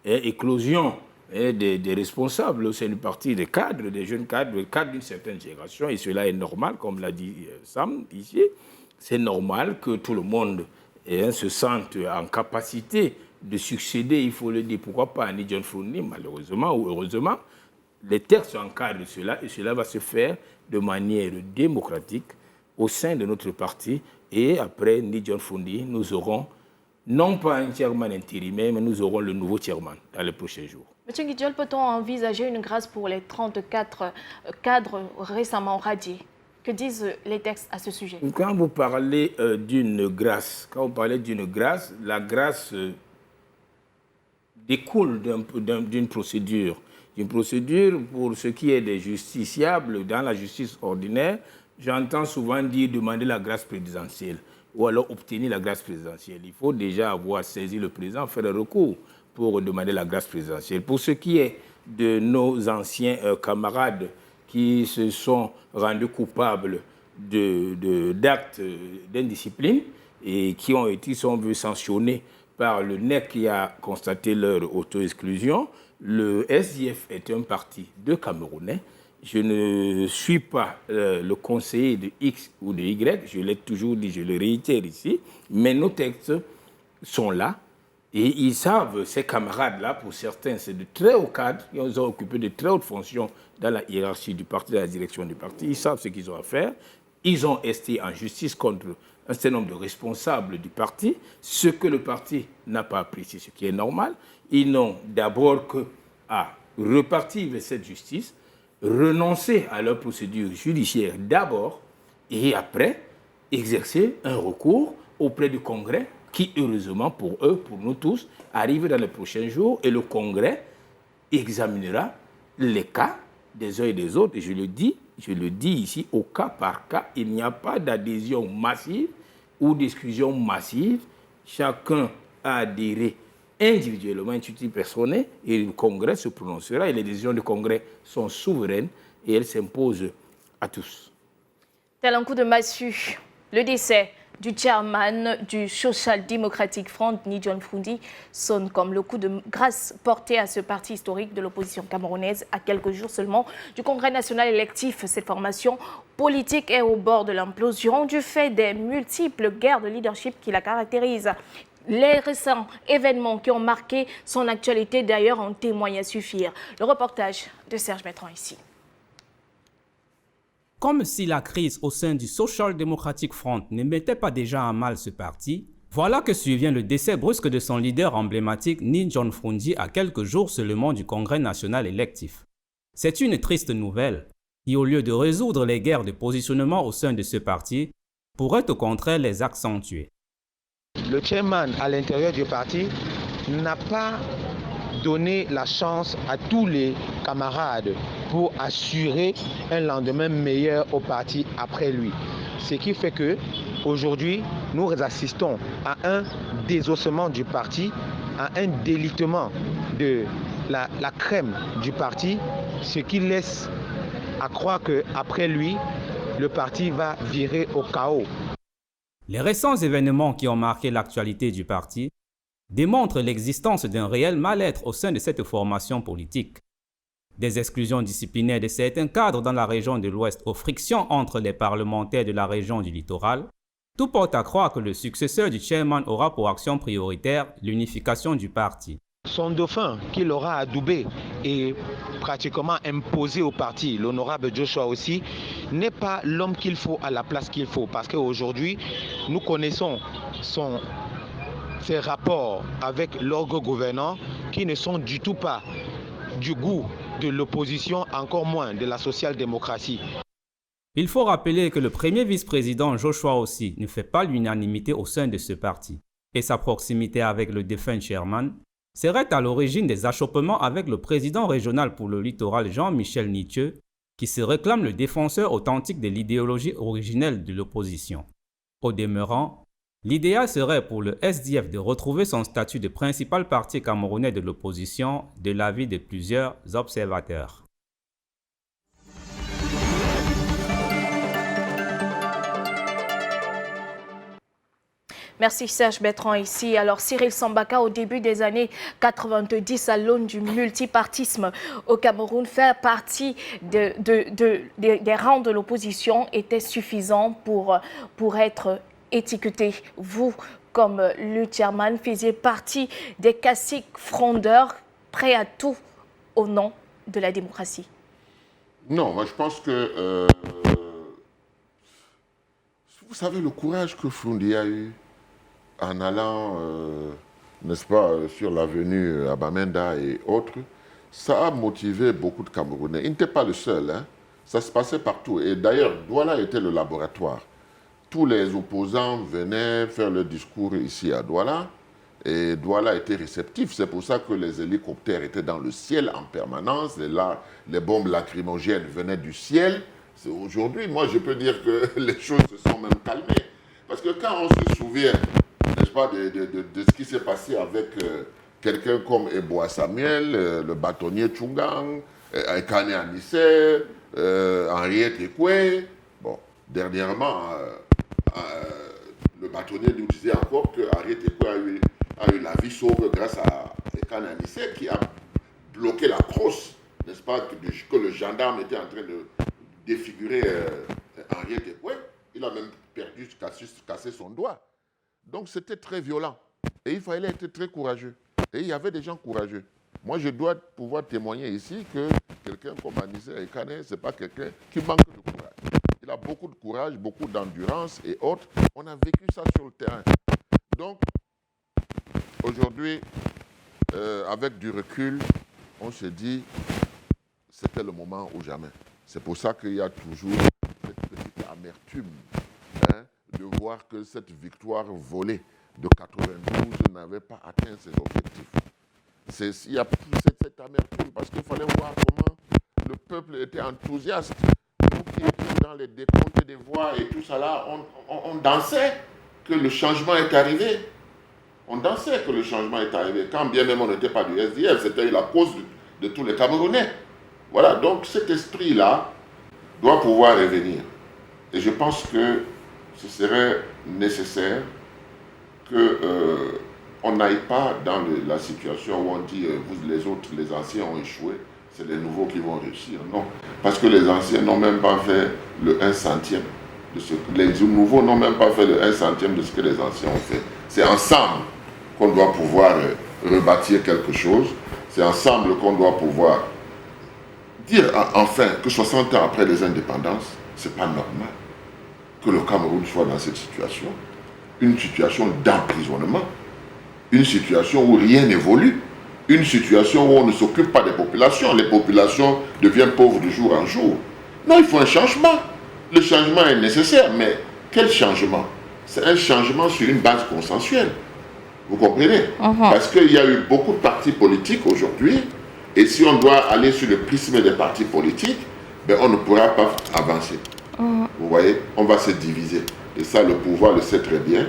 éclosion des responsables au sein du parti, des cadres, des jeunes cadres, des cadres d'une certaine génération, et cela est normal, comme l'a dit Sam ici. C'est normal que tout le monde se sente en capacité de succéder, il faut le dire, pourquoi pas à John Froundi, malheureusement ou heureusement. Les textes encadrent cela, et cela va se faire de manière démocratique au sein de notre parti. Et après John Froundi, nous aurons non pas un chairman intérimaire, mais nous aurons le nouveau chairman dans les prochains jours. Monsieur Guidjol, peut-on envisager une grâce pour les 34 cadres récemment radiés? Que disent les textes à ce sujet? Quand vous parlez d'une grâce, la grâce découle d'une procédure. Une procédure pour ce qui est des justiciables dans la justice ordinaire. J'entends souvent dire demander la grâce présidentielle ou alors obtenir la grâce présidentielle. Il faut déjà avoir saisi le président, faire un recours pour demander la grâce présidentielle. Pour ce qui est de nos anciens camarades qui se sont rendus coupables d'actes d'indiscipline et qui sont vus sanctionnés par le NEC qui a constaté leur auto-exclusion, le SDF est un parti de Camerounais. Je ne suis pas le conseiller de X ou de Y, je l'ai toujours dit, je le réitère ici, mais nos textes sont là et ils savent, ces camarades-là, pour certains, c'est de très hauts cadres, ils ont occupé de très hautes fonctions dans la hiérarchie du parti, dans la direction du parti, ils savent ce qu'ils ont à faire, ils ont été en justice contre un certain nombre de responsables du parti, ce que le parti n'a pas apprécié, ce qui est normal. Ils n'ont d'abord qu'à repartir vers cette justice, renoncer à leur procédure judiciaire d'abord et après exercer un recours auprès du Congrès qui, heureusement pour eux, pour nous tous, arrive dans les prochains jours et le Congrès examinera les cas des uns et des autres. Et je le dis, je le dis ici, au cas par cas, il n'y a pas d'adhésion massive ou d'exclusion massive. Chacun a adhéré individuellement, institut personnel, et le Congrès se prononcera, et les décisions du Congrès sont souveraines et elles s'imposent à tous. Tel un coup de massue, le décès du chairman du Social Democratic Front, Ni John Frondi, sonne comme le coup de grâce porté à ce parti historique de l'opposition camerounaise à quelques jours seulement du Congrès national électif. Cette formation politique est au bord de l'implosion du fait des multiples guerres de leadership qui la caractérisent. Les récents événements qui ont marqué son actualité d'ailleurs en témoignent à suffire. Le reportage de Serge Bertrand ici. Comme si la crise au sein du Social Democratic Front ne mettait pas déjà à mal ce parti, voilà que survient le décès brusque de son leader emblématique Ni John Frondi à quelques jours seulement du Congrès national électif. C'est une triste nouvelle qui, au lieu de résoudre les guerres de positionnement au sein de ce parti, pourrait au contraire les accentuer. Le chairman à l'intérieur du parti n'a pas donné la chance à tous les camarades pour assurer un lendemain meilleur au parti après lui. Ce qui fait que aujourd'hui, nous assistons à un désossement du parti, à un délitement de la crème du parti, ce qui laisse à croire qu'après lui, le parti va virer au chaos. Les récents événements qui ont marqué l'actualité du parti démontrent l'existence d'un réel mal-être au sein de cette formation politique. Des exclusions disciplinaires de certains cadres dans la région de l'Ouest aux frictions entre les parlementaires de la région du littoral, tout porte à croire que le successeur du chairman aura pour action prioritaire l'unification du parti. Son dauphin qu'il aura adoubé et pratiquement imposé au parti, l'honorable Joshua aussi, n'est pas l'homme qu'il faut à la place qu'il faut. Parce qu'aujourd'hui, nous connaissons ses rapports avec l'orgue gouvernant qui ne sont du tout pas du goût de l'opposition, encore moins de la social-démocratie. Il faut rappeler que le premier vice-président Joshua aussi ne fait pas l'unanimité au sein de ce parti. Et sa proximité avec le défunt chairman serait à l'origine des achoppements avec le président régional pour le littoral Jean-Michel Nitieux, qui se réclame le défenseur authentique de l'idéologie originelle de l'opposition. Au demeurant, l'idéal serait pour le SDF de retrouver son statut de principal parti camerounais de l'opposition de l'avis de plusieurs observateurs. Merci Serge Bertrand ici. Alors Cyril Sambaka, au début des années 90, à l'aune du multipartisme au Cameroun, faire partie des rangs de l'opposition était suffisant pour être étiqueté. Vous, comme le chairman, faisiez partie des caciques frondeurs prêts à tout au nom de la démocratie. Non, moi je pense que... vous savez le courage que Frondi a eu en allant, n'est-ce pas, sur l'avenue Abamenda et autres, ça a motivé beaucoup de Camerounais. Il n'était pas le seul, hein. Ça se passait partout. Et d'ailleurs, Douala était le laboratoire. Tous les opposants venaient faire le discours ici à Douala, et Douala était réceptif. C'est pour ça que les hélicoptères étaient dans le ciel en permanence, et là, les bombes lacrymogènes venaient du ciel. Aujourd'hui, moi, je peux dire que les choses se sont même calmées. Parce que quand on se souvient, n'est-ce pas, de ce qui s'est passé avec quelqu'un comme Eboa Samuel, le bâtonnier Tchungang, Ekane Anissé, Henriette Ekwe. Bon, dernièrement, le bâtonnier nous disait encore que Henriette Ekwe a eu la vie sauve grâce à Ekane Anissé qui a bloqué la crosse, n'est-ce pas, que le gendarme était en train de défigurer Henriette Ekwe. Il a même perdu, cassé son doigt. Donc c'était très violent. Et il fallait être très courageux. Et il y avait des gens courageux. Moi, je dois pouvoir témoigner ici que quelqu'un comme Anissé Ekane, ce n'est pas quelqu'un qui manque de courage. Il a beaucoup de courage, beaucoup d'endurance et autres. On a vécu ça sur le terrain. Donc, aujourd'hui, avec du recul, on se dit c'était le moment ou jamais. C'est pour ça qu'il y a toujours cette petite amertume, hein, de voir que cette victoire volée de 92 n'avait pas atteint ses objectifs. Il y a cette amertume parce qu'il fallait voir comment le peuple était enthousiaste. Nous qui dans les décomptes des voix et tout ça là, on dansait que le changement est arrivé. On dansait que le changement est arrivé. Quand bien même on n'était pas du SDF, c'était la cause de tous les Camerounais. Voilà, donc cet esprit-là doit pouvoir revenir. Et je pense que ce serait nécessaire qu'on n'aille pas dans la situation où on dit vous les autres, les anciens ont échoué, c'est les nouveaux qui vont réussir. Non, parce que les anciens n'ont même pas fait le 1 centième de ce que les nouveaux n'ont même pas fait le 1 centième de ce que les anciens ont fait. C'est ensemble qu'on doit pouvoir rebâtir quelque chose. C'est ensemble qu'on doit pouvoir dire enfin que 60 ans après les indépendances, c'est pas normal que le Cameroun soit dans cette situation. Une situation d'emprisonnement, une situation où rien n'évolue, une situation où on ne s'occupe pas des populations. Les populations deviennent pauvres de jour en jour. Non, il faut un changement. Le changement est nécessaire, mais quel changement? C'est un changement sur une base consensuelle. Vous comprenez? Parce qu'il y a eu beaucoup de partis politiques aujourd'hui, et si on doit aller sur le prisme des partis politiques, ben on ne pourra pas avancer. Vous voyez, on va se diviser. Et ça, le pouvoir le sait très bien,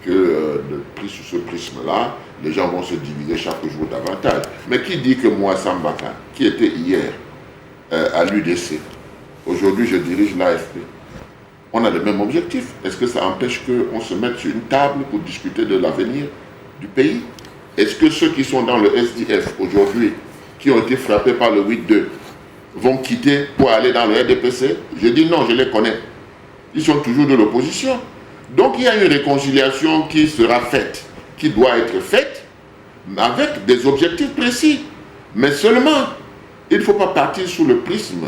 que sur ce prisme-là, les gens vont se diviser chaque jour davantage. Mais qui dit que moi, Sambaka, qui était hier à l'UDC, aujourd'hui je dirige l'AFP, on a le même objectif. Est-ce que ça empêche qu'on se mette sur une table pour discuter de l'avenir du pays? Est-ce que ceux qui sont dans le SDF aujourd'hui, qui ont été frappés par le 8-2, vont quitter pour aller dans le RDPC? Je dis non, je les connais. Ils sont toujours de l'opposition. Donc il y a une réconciliation qui sera faite, qui doit être faite, avec des objectifs précis. Mais seulement, il ne faut pas partir sous le prisme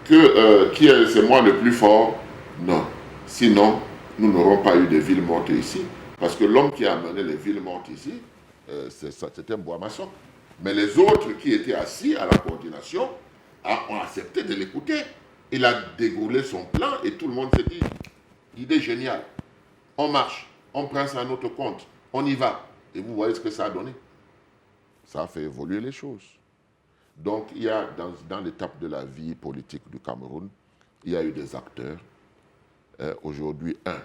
que c'est moi le plus fort. Non. Sinon, nous n'aurons pas eu de villes mortes ici. Parce que l'homme qui a amené les villes mortes ici, c'était un bois-maçon. Mais les autres qui étaient assis à la coordination ont accepté de l'écouter. Il a déroulé son plan et tout le monde s'est dit, idée géniale, on marche, on prend ça à notre compte, on y va. Et vous voyez ce que ça a donné. Ça a fait évoluer les choses. Donc il y a dans l'étape de la vie politique du Cameroun, il y a eu des acteurs. Aujourd'hui, un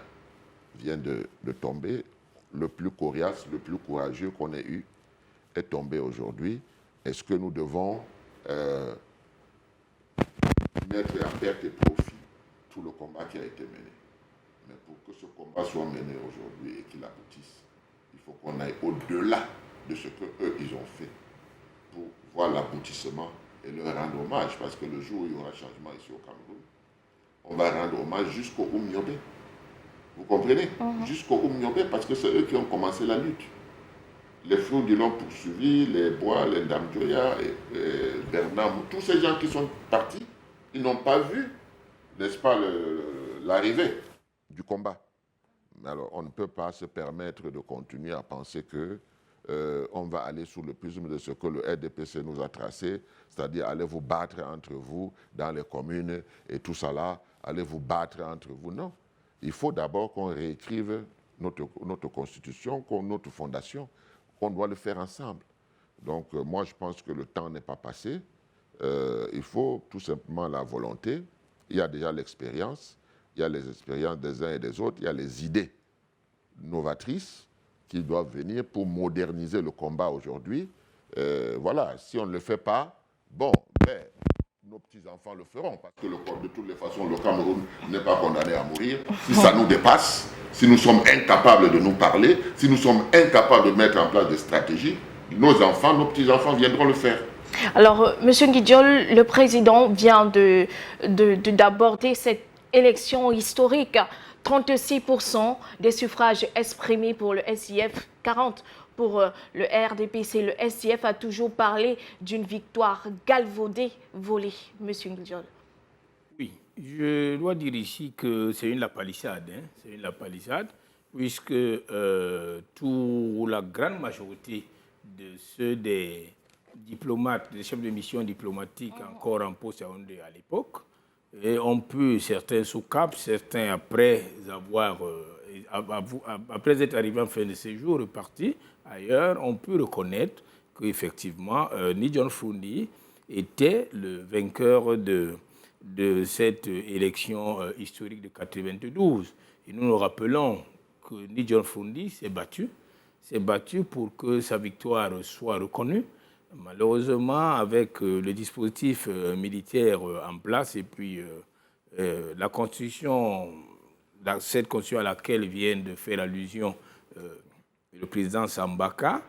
vient de tomber. Le plus coriace, le plus courageux qu'on ait eu est tombé aujourd'hui. Est-ce que nous devons mettre à perte et profit tout le combat qui a été mené? Mais pour que ce combat soit mené aujourd'hui et qu'il aboutisse, il faut qu'on aille au-delà de ce qu'eux, ils ont fait pour voir l'aboutissement et leur rendre hommage. Parce que le jour où il y aura changement ici au Cameroun, on va rendre hommage jusqu'au Oumniobé. Vous comprenez? Jusqu'au Oumniobé, parce que c'est eux qui ont commencé la lutte. Les Froudi l'ont poursuivi, les Bois, les Ndamjoya, et Bernard, tous ces gens qui sont partis, ils n'ont pas vu, n'est-ce pas, l'arrivée du combat. Alors, on ne peut pas se permettre de continuer à penser que on va aller sous le prisme de ce que le RDPC nous a tracé, c'est-à-dire aller vous battre entre vous dans les communes et tout ça là, aller vous battre entre vous. Non. Il faut d'abord qu'on réécrive notre constitution, notre fondation. On doit le faire ensemble. Donc, moi, je pense que le temps n'est pas passé. Il faut tout simplement la volonté. Il y a déjà l'expérience. Il y a les expériences des uns et des autres. Il y a les idées novatrices qui doivent venir pour moderniser le combat aujourd'hui. Voilà, si on ne le fait pas, bon, ben, nos petits-enfants le feront. Parce que de toutes les façons, le Cameroun n'est pas condamné à mourir. Si ça nous dépasse, si nous sommes incapables de nous parler, si nous sommes incapables de mettre en place des stratégies, nos enfants, nos petits-enfants viendront le faire. Alors, M. Nguidjol, le président vient d'aborder cette élection historique. 36% des suffrages exprimés pour le SDF, 40% pour le RDPC. Le SDF a toujours parlé d'une victoire galvaudée, volée. M. Nguidjol. Oui, je dois dire ici que c'est une lapalissade. C'est une lapalissade, puisque la grande majorité de ceux des diplomates, des chefs de mission diplomatiques encore en poste à Yaoundé à l'époque, et on peut, certains sous cap, certains après être arrivés en fin de séjour, repartis ailleurs, on peut reconnaître qu'effectivement, Ni John Froundi était le vainqueur de de cette élection historique de 1992. Et nous nous rappelons que Ni John Frondi s'est battu pour que sa victoire soit reconnue. Malheureusement, avec le dispositif militaire en place et puis la constitution, cette constitution à laquelle vient de faire allusion le président Sambaka,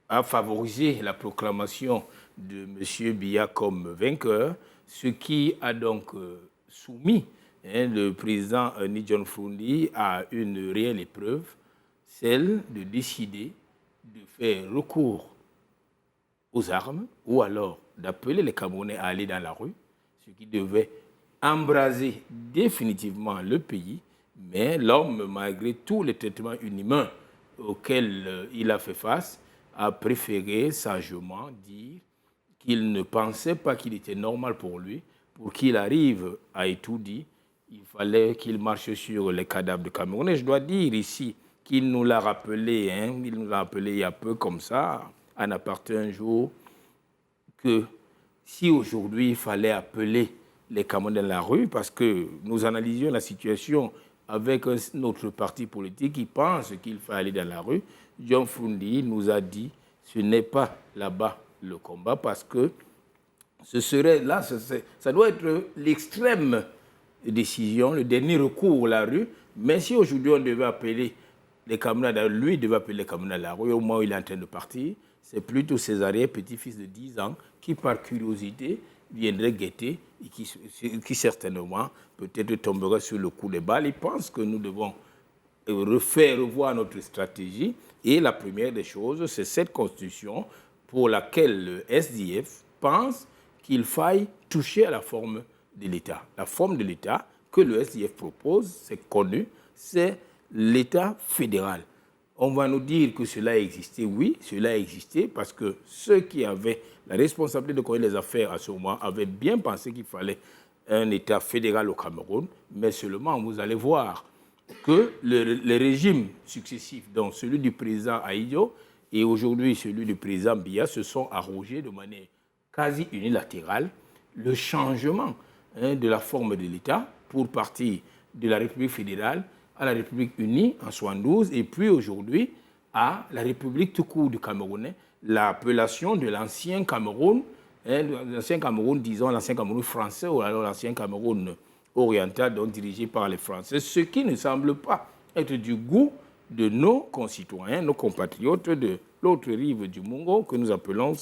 a favorisé la proclamation de M. Biya comme vainqueur, ce qui a donc soumis le président Ni John Frondi à une réelle épreuve, celle de décider de faire recours aux armes ou alors d'appeler les Camerounais à aller dans la rue, ce qui devait embraser définitivement le pays. Mais l'homme, malgré tous les traitements inhumains auxquels il a fait face, a préféré sagement dire qu'il ne pensait pas qu'il était normal pour lui, pour qu'il arrive à Etoudi, il fallait qu'il marche sur les cadavres de Camerounais. Je dois dire ici qu'il nous l'a rappelé, il nous l'a rappelé il y a peu comme ça, en aparté un jour, que si aujourd'hui il fallait appeler les Camerounais dans la rue, parce que nous analysions la situation avec notre parti politique qui pense qu'il faut aller dans la rue, John Frondi nous a dit ce n'est pas là-bas le combat, parce que ce serait là, ça doit être l'extrême décision, le dernier recours à la rue. Mais si aujourd'hui on devait appeler les Camerounais, lui devait appeler les Camerounais à la rue, au moment où il est en train de partir, c'est plutôt ses arrières petit-fils de 10 ans qui, par curiosité, viendraient guetter et qui certainement, peut-être tomberaient sur le coup des balles. Ils pensent que nous devons revoir notre stratégie. Et la première des choses, c'est cette constitution pour laquelle le SDF pense qu'il faille toucher à la forme de l'État. La forme de l'État que le SDF propose, c'est connu, c'est l'État fédéral. On va nous dire que cela a existé. Oui, cela a existé parce que ceux qui avaient la responsabilité de connaître les affaires à ce moment avaient bien pensé qu'il fallait un État fédéral au Cameroun, mais seulement vous allez voir que les régimes successifs, donc celui du président Ahidjo et aujourd'hui celui du président Biya, se sont arrogés de manière quasi unilatérale le changement de la forme de l'État pour partir de la République fédérale à la République unie en 1972 et puis aujourd'hui à la République tout court du Camerounais, l'appellation de l'ancien Cameroun, disons l'ancien Cameroun français ou alors l'ancien Cameroun oriental, donc dirigé par les Français, ce qui ne semble pas être du goût de nos concitoyens, nos compatriotes de l'autre rive du Mungo, que nous appelons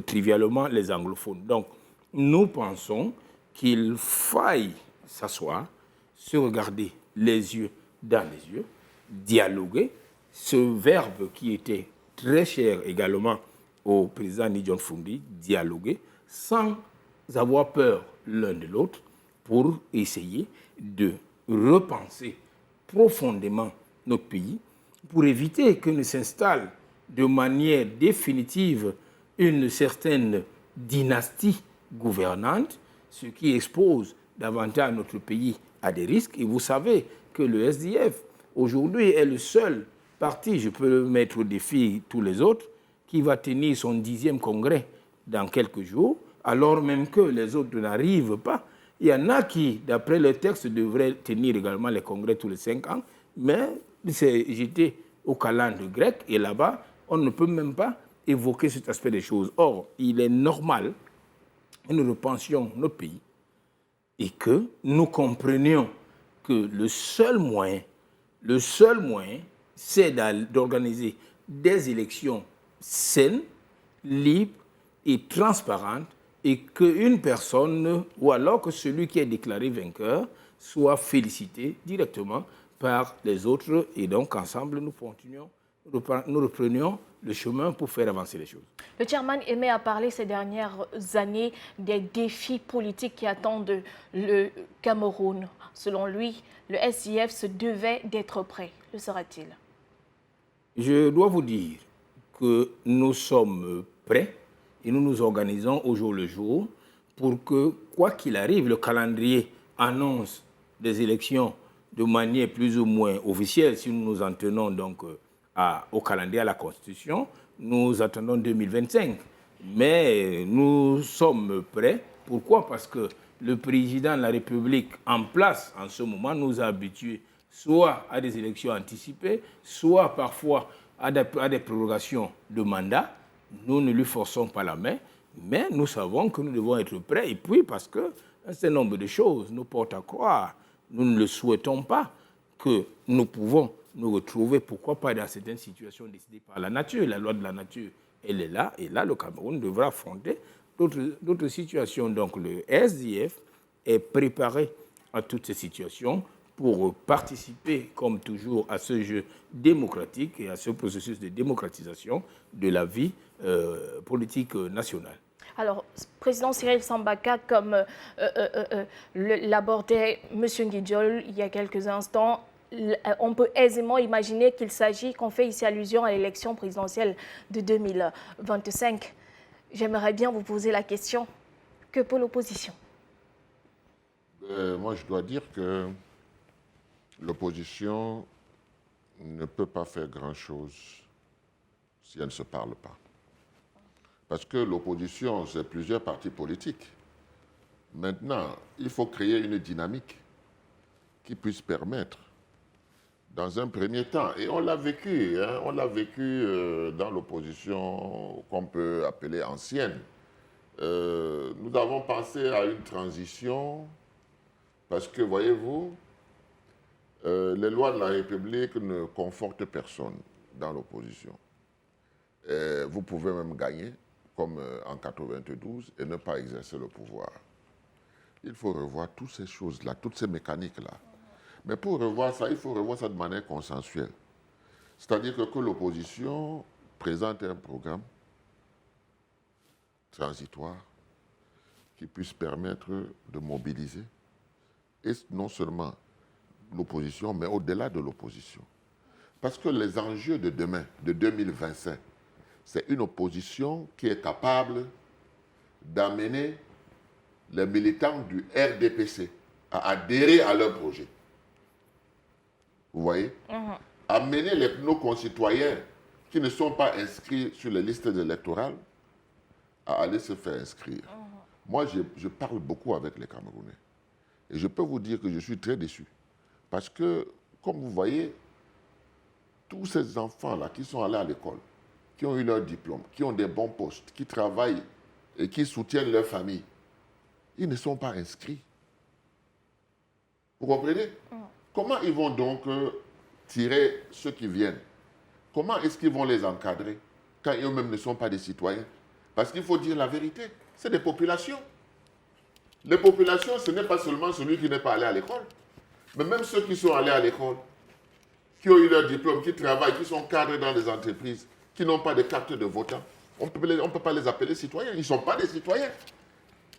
trivialement les anglophones. Donc, nous pensons qu'il faille s'asseoir, se regarder les yeux dans les yeux, dialoguer, ce verbe qui était très cher également au président Ni John Frondi, dialoguer, sans avoir peur l'un de l'autre, pour essayer de repenser profondément notre pays, pour éviter que ne s'installe de manière définitive une certaine dynastie gouvernante, ce qui expose davantage notre pays à des risques. Et vous savez que le SDF, aujourd'hui, est le seul parti, je peux le mettre au défi tous les autres, qui va tenir son 10e congrès dans quelques jours, alors même que les autres n'arrivent pas. Il y en a qui, d'après le texte, devraient tenir également les congrès tous les 5 ans, mais c'est jeté au calendrier grec et là-bas, on ne peut même pas évoquer cet aspect des choses. Or, il est normal que nous repensions notre pays et que nous comprenions que le seul moyen, c'est d'organiser des élections saines, libres et transparentes, et qu'une personne, ou alors que celui qui est déclaré vainqueur, soit félicité directement par les autres, et donc ensemble nous reprenions le chemin pour faire avancer les choses. Le chairman Aimé a parlé ces dernières années des défis politiques qui attendent le Cameroun. Selon lui, le SDF se devait d'être prêt. Le sera-t-il? Je dois vous dire que nous sommes prêts et nous nous organisons au jour le jour pour que, quoi qu'il arrive, le calendrier annonce des élections de manière plus ou moins officielle. Si nous nous en tenons donc au calendrier, à la Constitution, nous attendons 2025. Mais nous sommes prêts. Pourquoi? Parce que le président de la République en place en ce moment nous a habitués soit à des élections anticipées, soit parfois à des prorogations de mandat. Nous ne lui forçons pas la main, mais nous savons que nous devons être prêts. Et puis parce qu'un certain nombre de choses nous portent à croire, nous ne le souhaitons pas, que nous pouvons nous retrouver, pourquoi pas, dans certaines situations décidées par la nature. La loi de la nature, elle est là, et là, le Cameroun devra affronter d'autres situations. Donc le SDF est préparé à toutes ces situations pour participer, comme toujours, à ce jeu démocratique et à ce processus de démocratisation de la vie politique nationale. Alors, président Cyril Sambaka, comme l'abordait M. Nguidjol il y a quelques instants, on peut aisément imaginer qu'il s'agit, qu'on fait ici allusion à l'élection présidentielle de 2025. J'aimerais bien vous poser la question, que peut l'opposition? Moi, je dois dire que l'opposition ne peut pas faire grand-chose si elle ne se parle pas. Parce que l'opposition, c'est plusieurs partis politiques. Maintenant, il faut créer une dynamique qui puisse permettre, dans un premier temps, et on l'a vécu dans l'opposition qu'on peut appeler ancienne. Nous avons pensé à une transition parce que, voyez-vous, les lois de la République ne confortent personne dans l'opposition. Vous pouvez même gagner, comme en 92, et ne pas exercer le pouvoir. Il faut revoir toutes ces choses-là, toutes ces mécaniques-là. Mais pour revoir ça, il faut revoir ça de manière consensuelle. C'est-à-dire que l'opposition présente un programme transitoire qui puisse permettre de mobiliser, et non seulement l'opposition, mais au-delà de l'opposition. Parce que les enjeux de demain, de 2025, c'est une opposition qui est capable d'amener les militants du RDPC à adhérer à leur projet. Vous voyez? Amener nos concitoyens qui ne sont pas inscrits sur les listes électorales à aller se faire inscrire. Moi, je parle beaucoup avec les Camerounais. Et je peux vous dire que je suis très déçu. Parce que, comme vous voyez, tous ces enfants-là qui sont allés à l'école, qui ont eu leur diplôme, qui ont des bons postes, qui travaillent et qui soutiennent leur famille, ils ne sont pas inscrits. Vous comprenez? Comment ils vont donc tirer ceux qui viennent? Comment est-ce qu'ils vont les encadrer quand eux-mêmes ne sont pas des citoyens? Parce qu'il faut dire la vérité, c'est des populations. Les populations, ce n'est pas seulement celui qui n'est pas allé à l'école, mais même ceux qui sont allés à l'école, qui ont eu leur diplôme, qui travaillent, qui sont cadres dans des entreprises, qui n'ont pas de carte de votant. On ne peut pas les appeler citoyens. Ils ne sont pas des citoyens.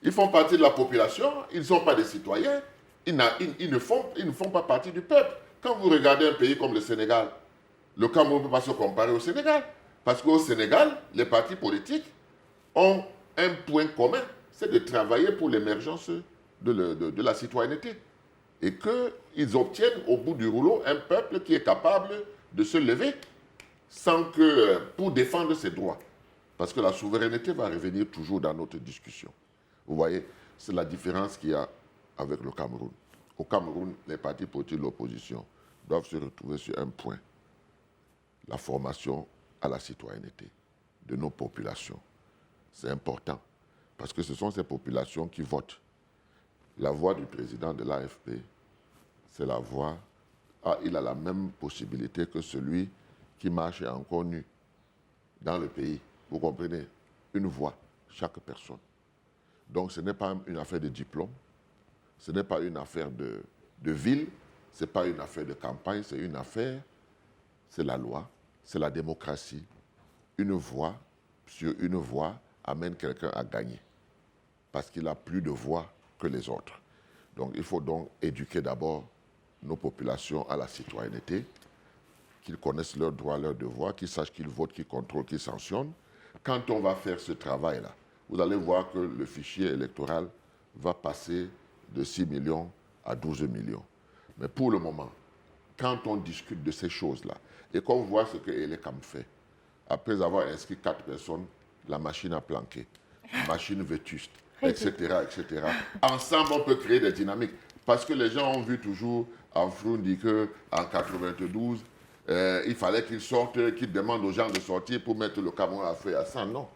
Ils font partie de la population, ils ne sont pas des citoyens. Ils ne font pas partie du peuple. Quand vous regardez un pays comme le Sénégal, le Cameroun ne peut pas se comparer au Sénégal. Parce qu'au Sénégal, les partis politiques ont un point commun, c'est de travailler pour l'émergence de la citoyenneté. Et qu'ils obtiennent au bout du rouleau un peuple qui est capable de se lever pour défendre ses droits. Parce que la souveraineté va revenir toujours dans notre discussion. Vous voyez, c'est la différence qu'il y a avec le Cameroun. Au Cameroun, les partis politiques de l'opposition doivent se retrouver sur un point. La formation à la citoyenneté de nos populations. C'est important. Parce que ce sont ces populations qui votent. La voix du président de l'AFP, c'est la voix... il a la même possibilité que celui qui marche encore nu dans le pays. Vous comprenez? Une voix, chaque personne. Donc ce n'est pas une affaire de diplôme, ce n'est pas une affaire de ville, ce n'est pas une affaire de campagne, c'est une affaire, c'est la loi, c'est la démocratie. Une voix sur une voix amène quelqu'un à gagner. Parce qu'il a plus de voix que les autres. Donc il faut donc éduquer d'abord nos populations à la citoyenneté, qu'ils connaissent leurs droits, leurs devoirs, qu'ils sachent qu'ils votent, qu'ils contrôlent, qu'ils sanctionnent. Quand on va faire ce travail-là, vous allez voir que le fichier électoral va passer de 6 millions à 12 millions. Mais pour le moment, quand on discute de ces choses-là, et qu'on voit ce que Elekam fait, après avoir inscrit 4 personnes la machine à planquer, machine vétuste, etc., etc. Ensemble, on peut créer des dynamiques. Parce que les gens ont vu toujours en Froundi qu'en 92, il fallait qu'ils sortent, qu'ils demandent aux gens de sortir pour mettre le Cameroun à feu et à sang. Non.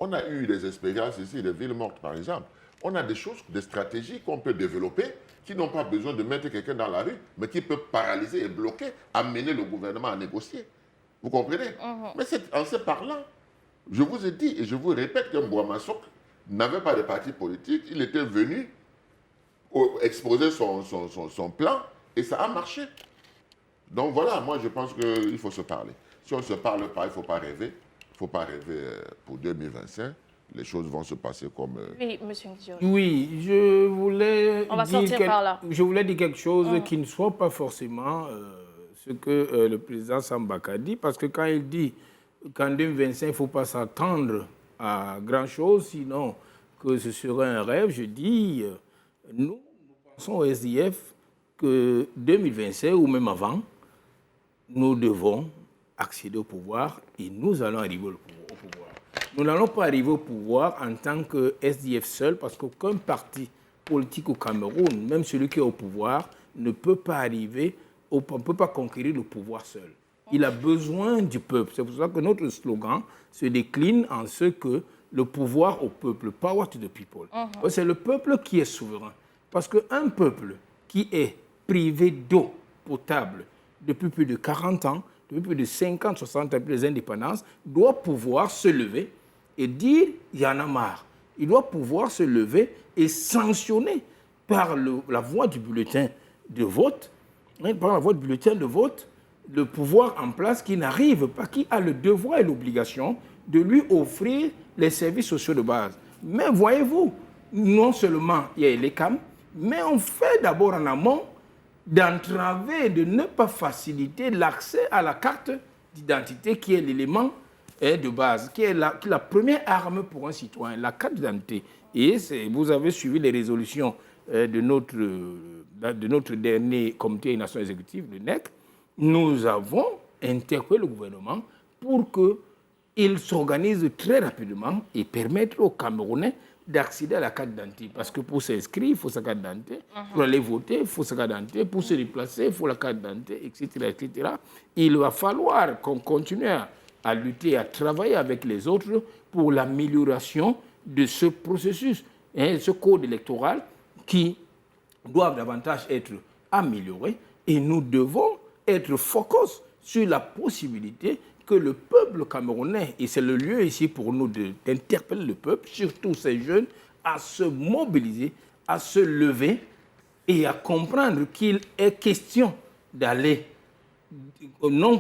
On a eu des expériences ici, des villes mortes par exemple. On a des choses, des stratégies qu'on peut développer qui n'ont pas besoin de mettre quelqu'un dans la rue, mais qui peuvent paralyser et bloquer, amener le gouvernement à négocier. Vous comprenez? Mais c'est en se parlant. Je vous ai dit et je vous répète que Mbouamasok n'avait pas de parti politique. Il était venu exposer son plan et ça a marché. Donc voilà, moi je pense qu'il faut se parler. Si on ne se parle pas, il ne faut pas rêver. Il ne faut pas rêver pour 2025. Les choses vont se passer comme... Oui, monsieur Ndiol. Oui, je voulais dire quelque chose qui ne soit pas forcément ce que le président Sambaka dit, parce que quand il dit qu'en 2025, il ne faut pas s'attendre à grand-chose, sinon que ce serait un rêve, je dis, nous pensons au SDF que 2025 ou même avant, nous devons accéder au pouvoir et nous allons arriver au pouvoir. Nous n'allons pas arriver au pouvoir en tant que SDF seul, parce qu'aucun parti politique au Cameroun, même celui qui est au pouvoir, ne peut pas arriver, ne peut pas conquérir le pouvoir seul. Il a besoin du peuple. C'est pour ça que notre slogan se décline en ce que le pouvoir au peuple, power to the people. C'est le peuple qui est souverain. Parce qu'un peuple qui est privé d'eau potable depuis plus de 40 ans, depuis plus de 50, 60 ans, depuis les indépendances, doit pouvoir se lever et dire « il y en a marre ». Il doit pouvoir se lever et sanctionner par la voie du bulletin de vote, le pouvoir en place qui n'arrive pas, qui a le devoir et l'obligation de lui offrir les services sociaux de base. Mais voyez-vous, non seulement il y a les CAM, mais on fait d'abord en amont d'entraver, de ne pas faciliter l'accès à la carte d'identité qui est l'élément de base, qui est la première arme pour un citoyen, la carte d'identité. Et vous avez suivi les résolutions de notre dernier comité des Nations exécutives, le NEC. Nous avons interpellé le gouvernement pour qu'il s'organise très rapidement et permettre aux Camerounais d'accéder à la carte d'identité. Parce que pour s'inscrire, il faut sa carte d'identité. Pour aller voter, il faut sa carte d'identité. Pour se déplacer, il faut la carte d'identité, etc., etc. Il va falloir qu'on continue à lutter, à travailler avec les autres pour l'amélioration de ce processus, ce code électoral qui doit davantage être amélioré. Et nous devons être focus sur la possibilité que le peuple camerounais, et c'est le lieu ici pour nous d'interpeller le peuple, surtout ces jeunes, à se mobiliser, à se lever et à comprendre qu'il est question d'aller, non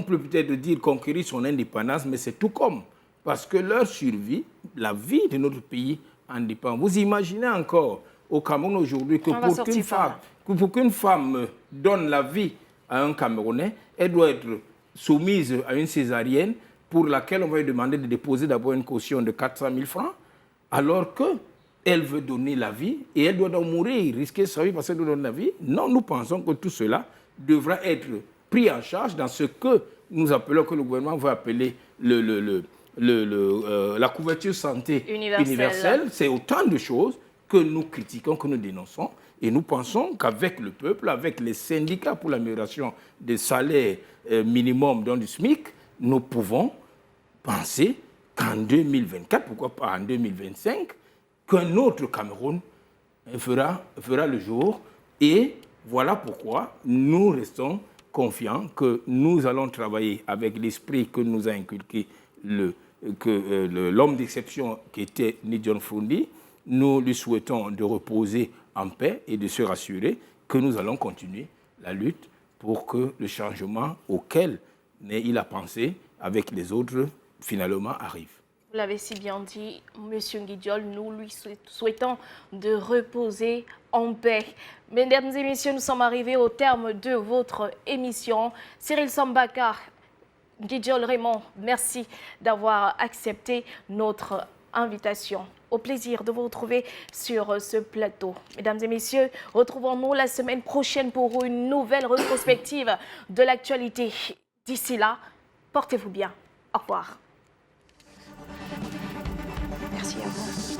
plus peut-être de dire conquérir son indépendance, mais c'est tout comme, parce que leur survie, la vie de notre pays en dépend. Vous imaginez encore au Cameroun aujourd'hui que pour qu'une femme donne la vie à un Camerounais, elle doit être soumise à une césarienne pour laquelle on va lui demander de déposer d'abord une caution de 400 000 francs, alors qu'elle veut donner la vie et elle doit donc mourir, risquer sa vie parce qu'elle doit donner la vie. Non, nous pensons que tout cela devra être pris en charge dans ce que nous appelons, que le gouvernement va appeler la couverture santé universelle. C'est autant de choses que nous critiquons, que nous dénonçons. Et nous pensons qu'avec le peuple, avec les syndicats pour l'amélioration des salaires minimum dans du SMIC, nous pouvons penser qu'en 2024, pourquoi pas en 2025, qu'un autre Cameroun fera le jour. Et voilà pourquoi nous restons confiants que nous allons travailler avec l'esprit que nous a inculqué l'homme d'exception qui était Ndiol Froundi. Nous lui souhaitons de reposer en paix et de se rassurer que nous allons continuer la lutte pour que le changement auquel il a pensé avec les autres, finalement, arrive. Vous l'avez si bien dit, M. Ndiol, nous lui souhaitons de reposer en paix. Mesdames et messieurs, nous sommes arrivés au terme de votre émission. Cyril Sambaka, Ndiol Raymond, merci d'avoir accepté notre invitation. Au plaisir de vous retrouver sur ce plateau. Mesdames et messieurs, retrouvons-nous la semaine prochaine pour une nouvelle rétrospective de l'actualité. D'ici là, portez-vous bien. Au revoir. Merci à vous.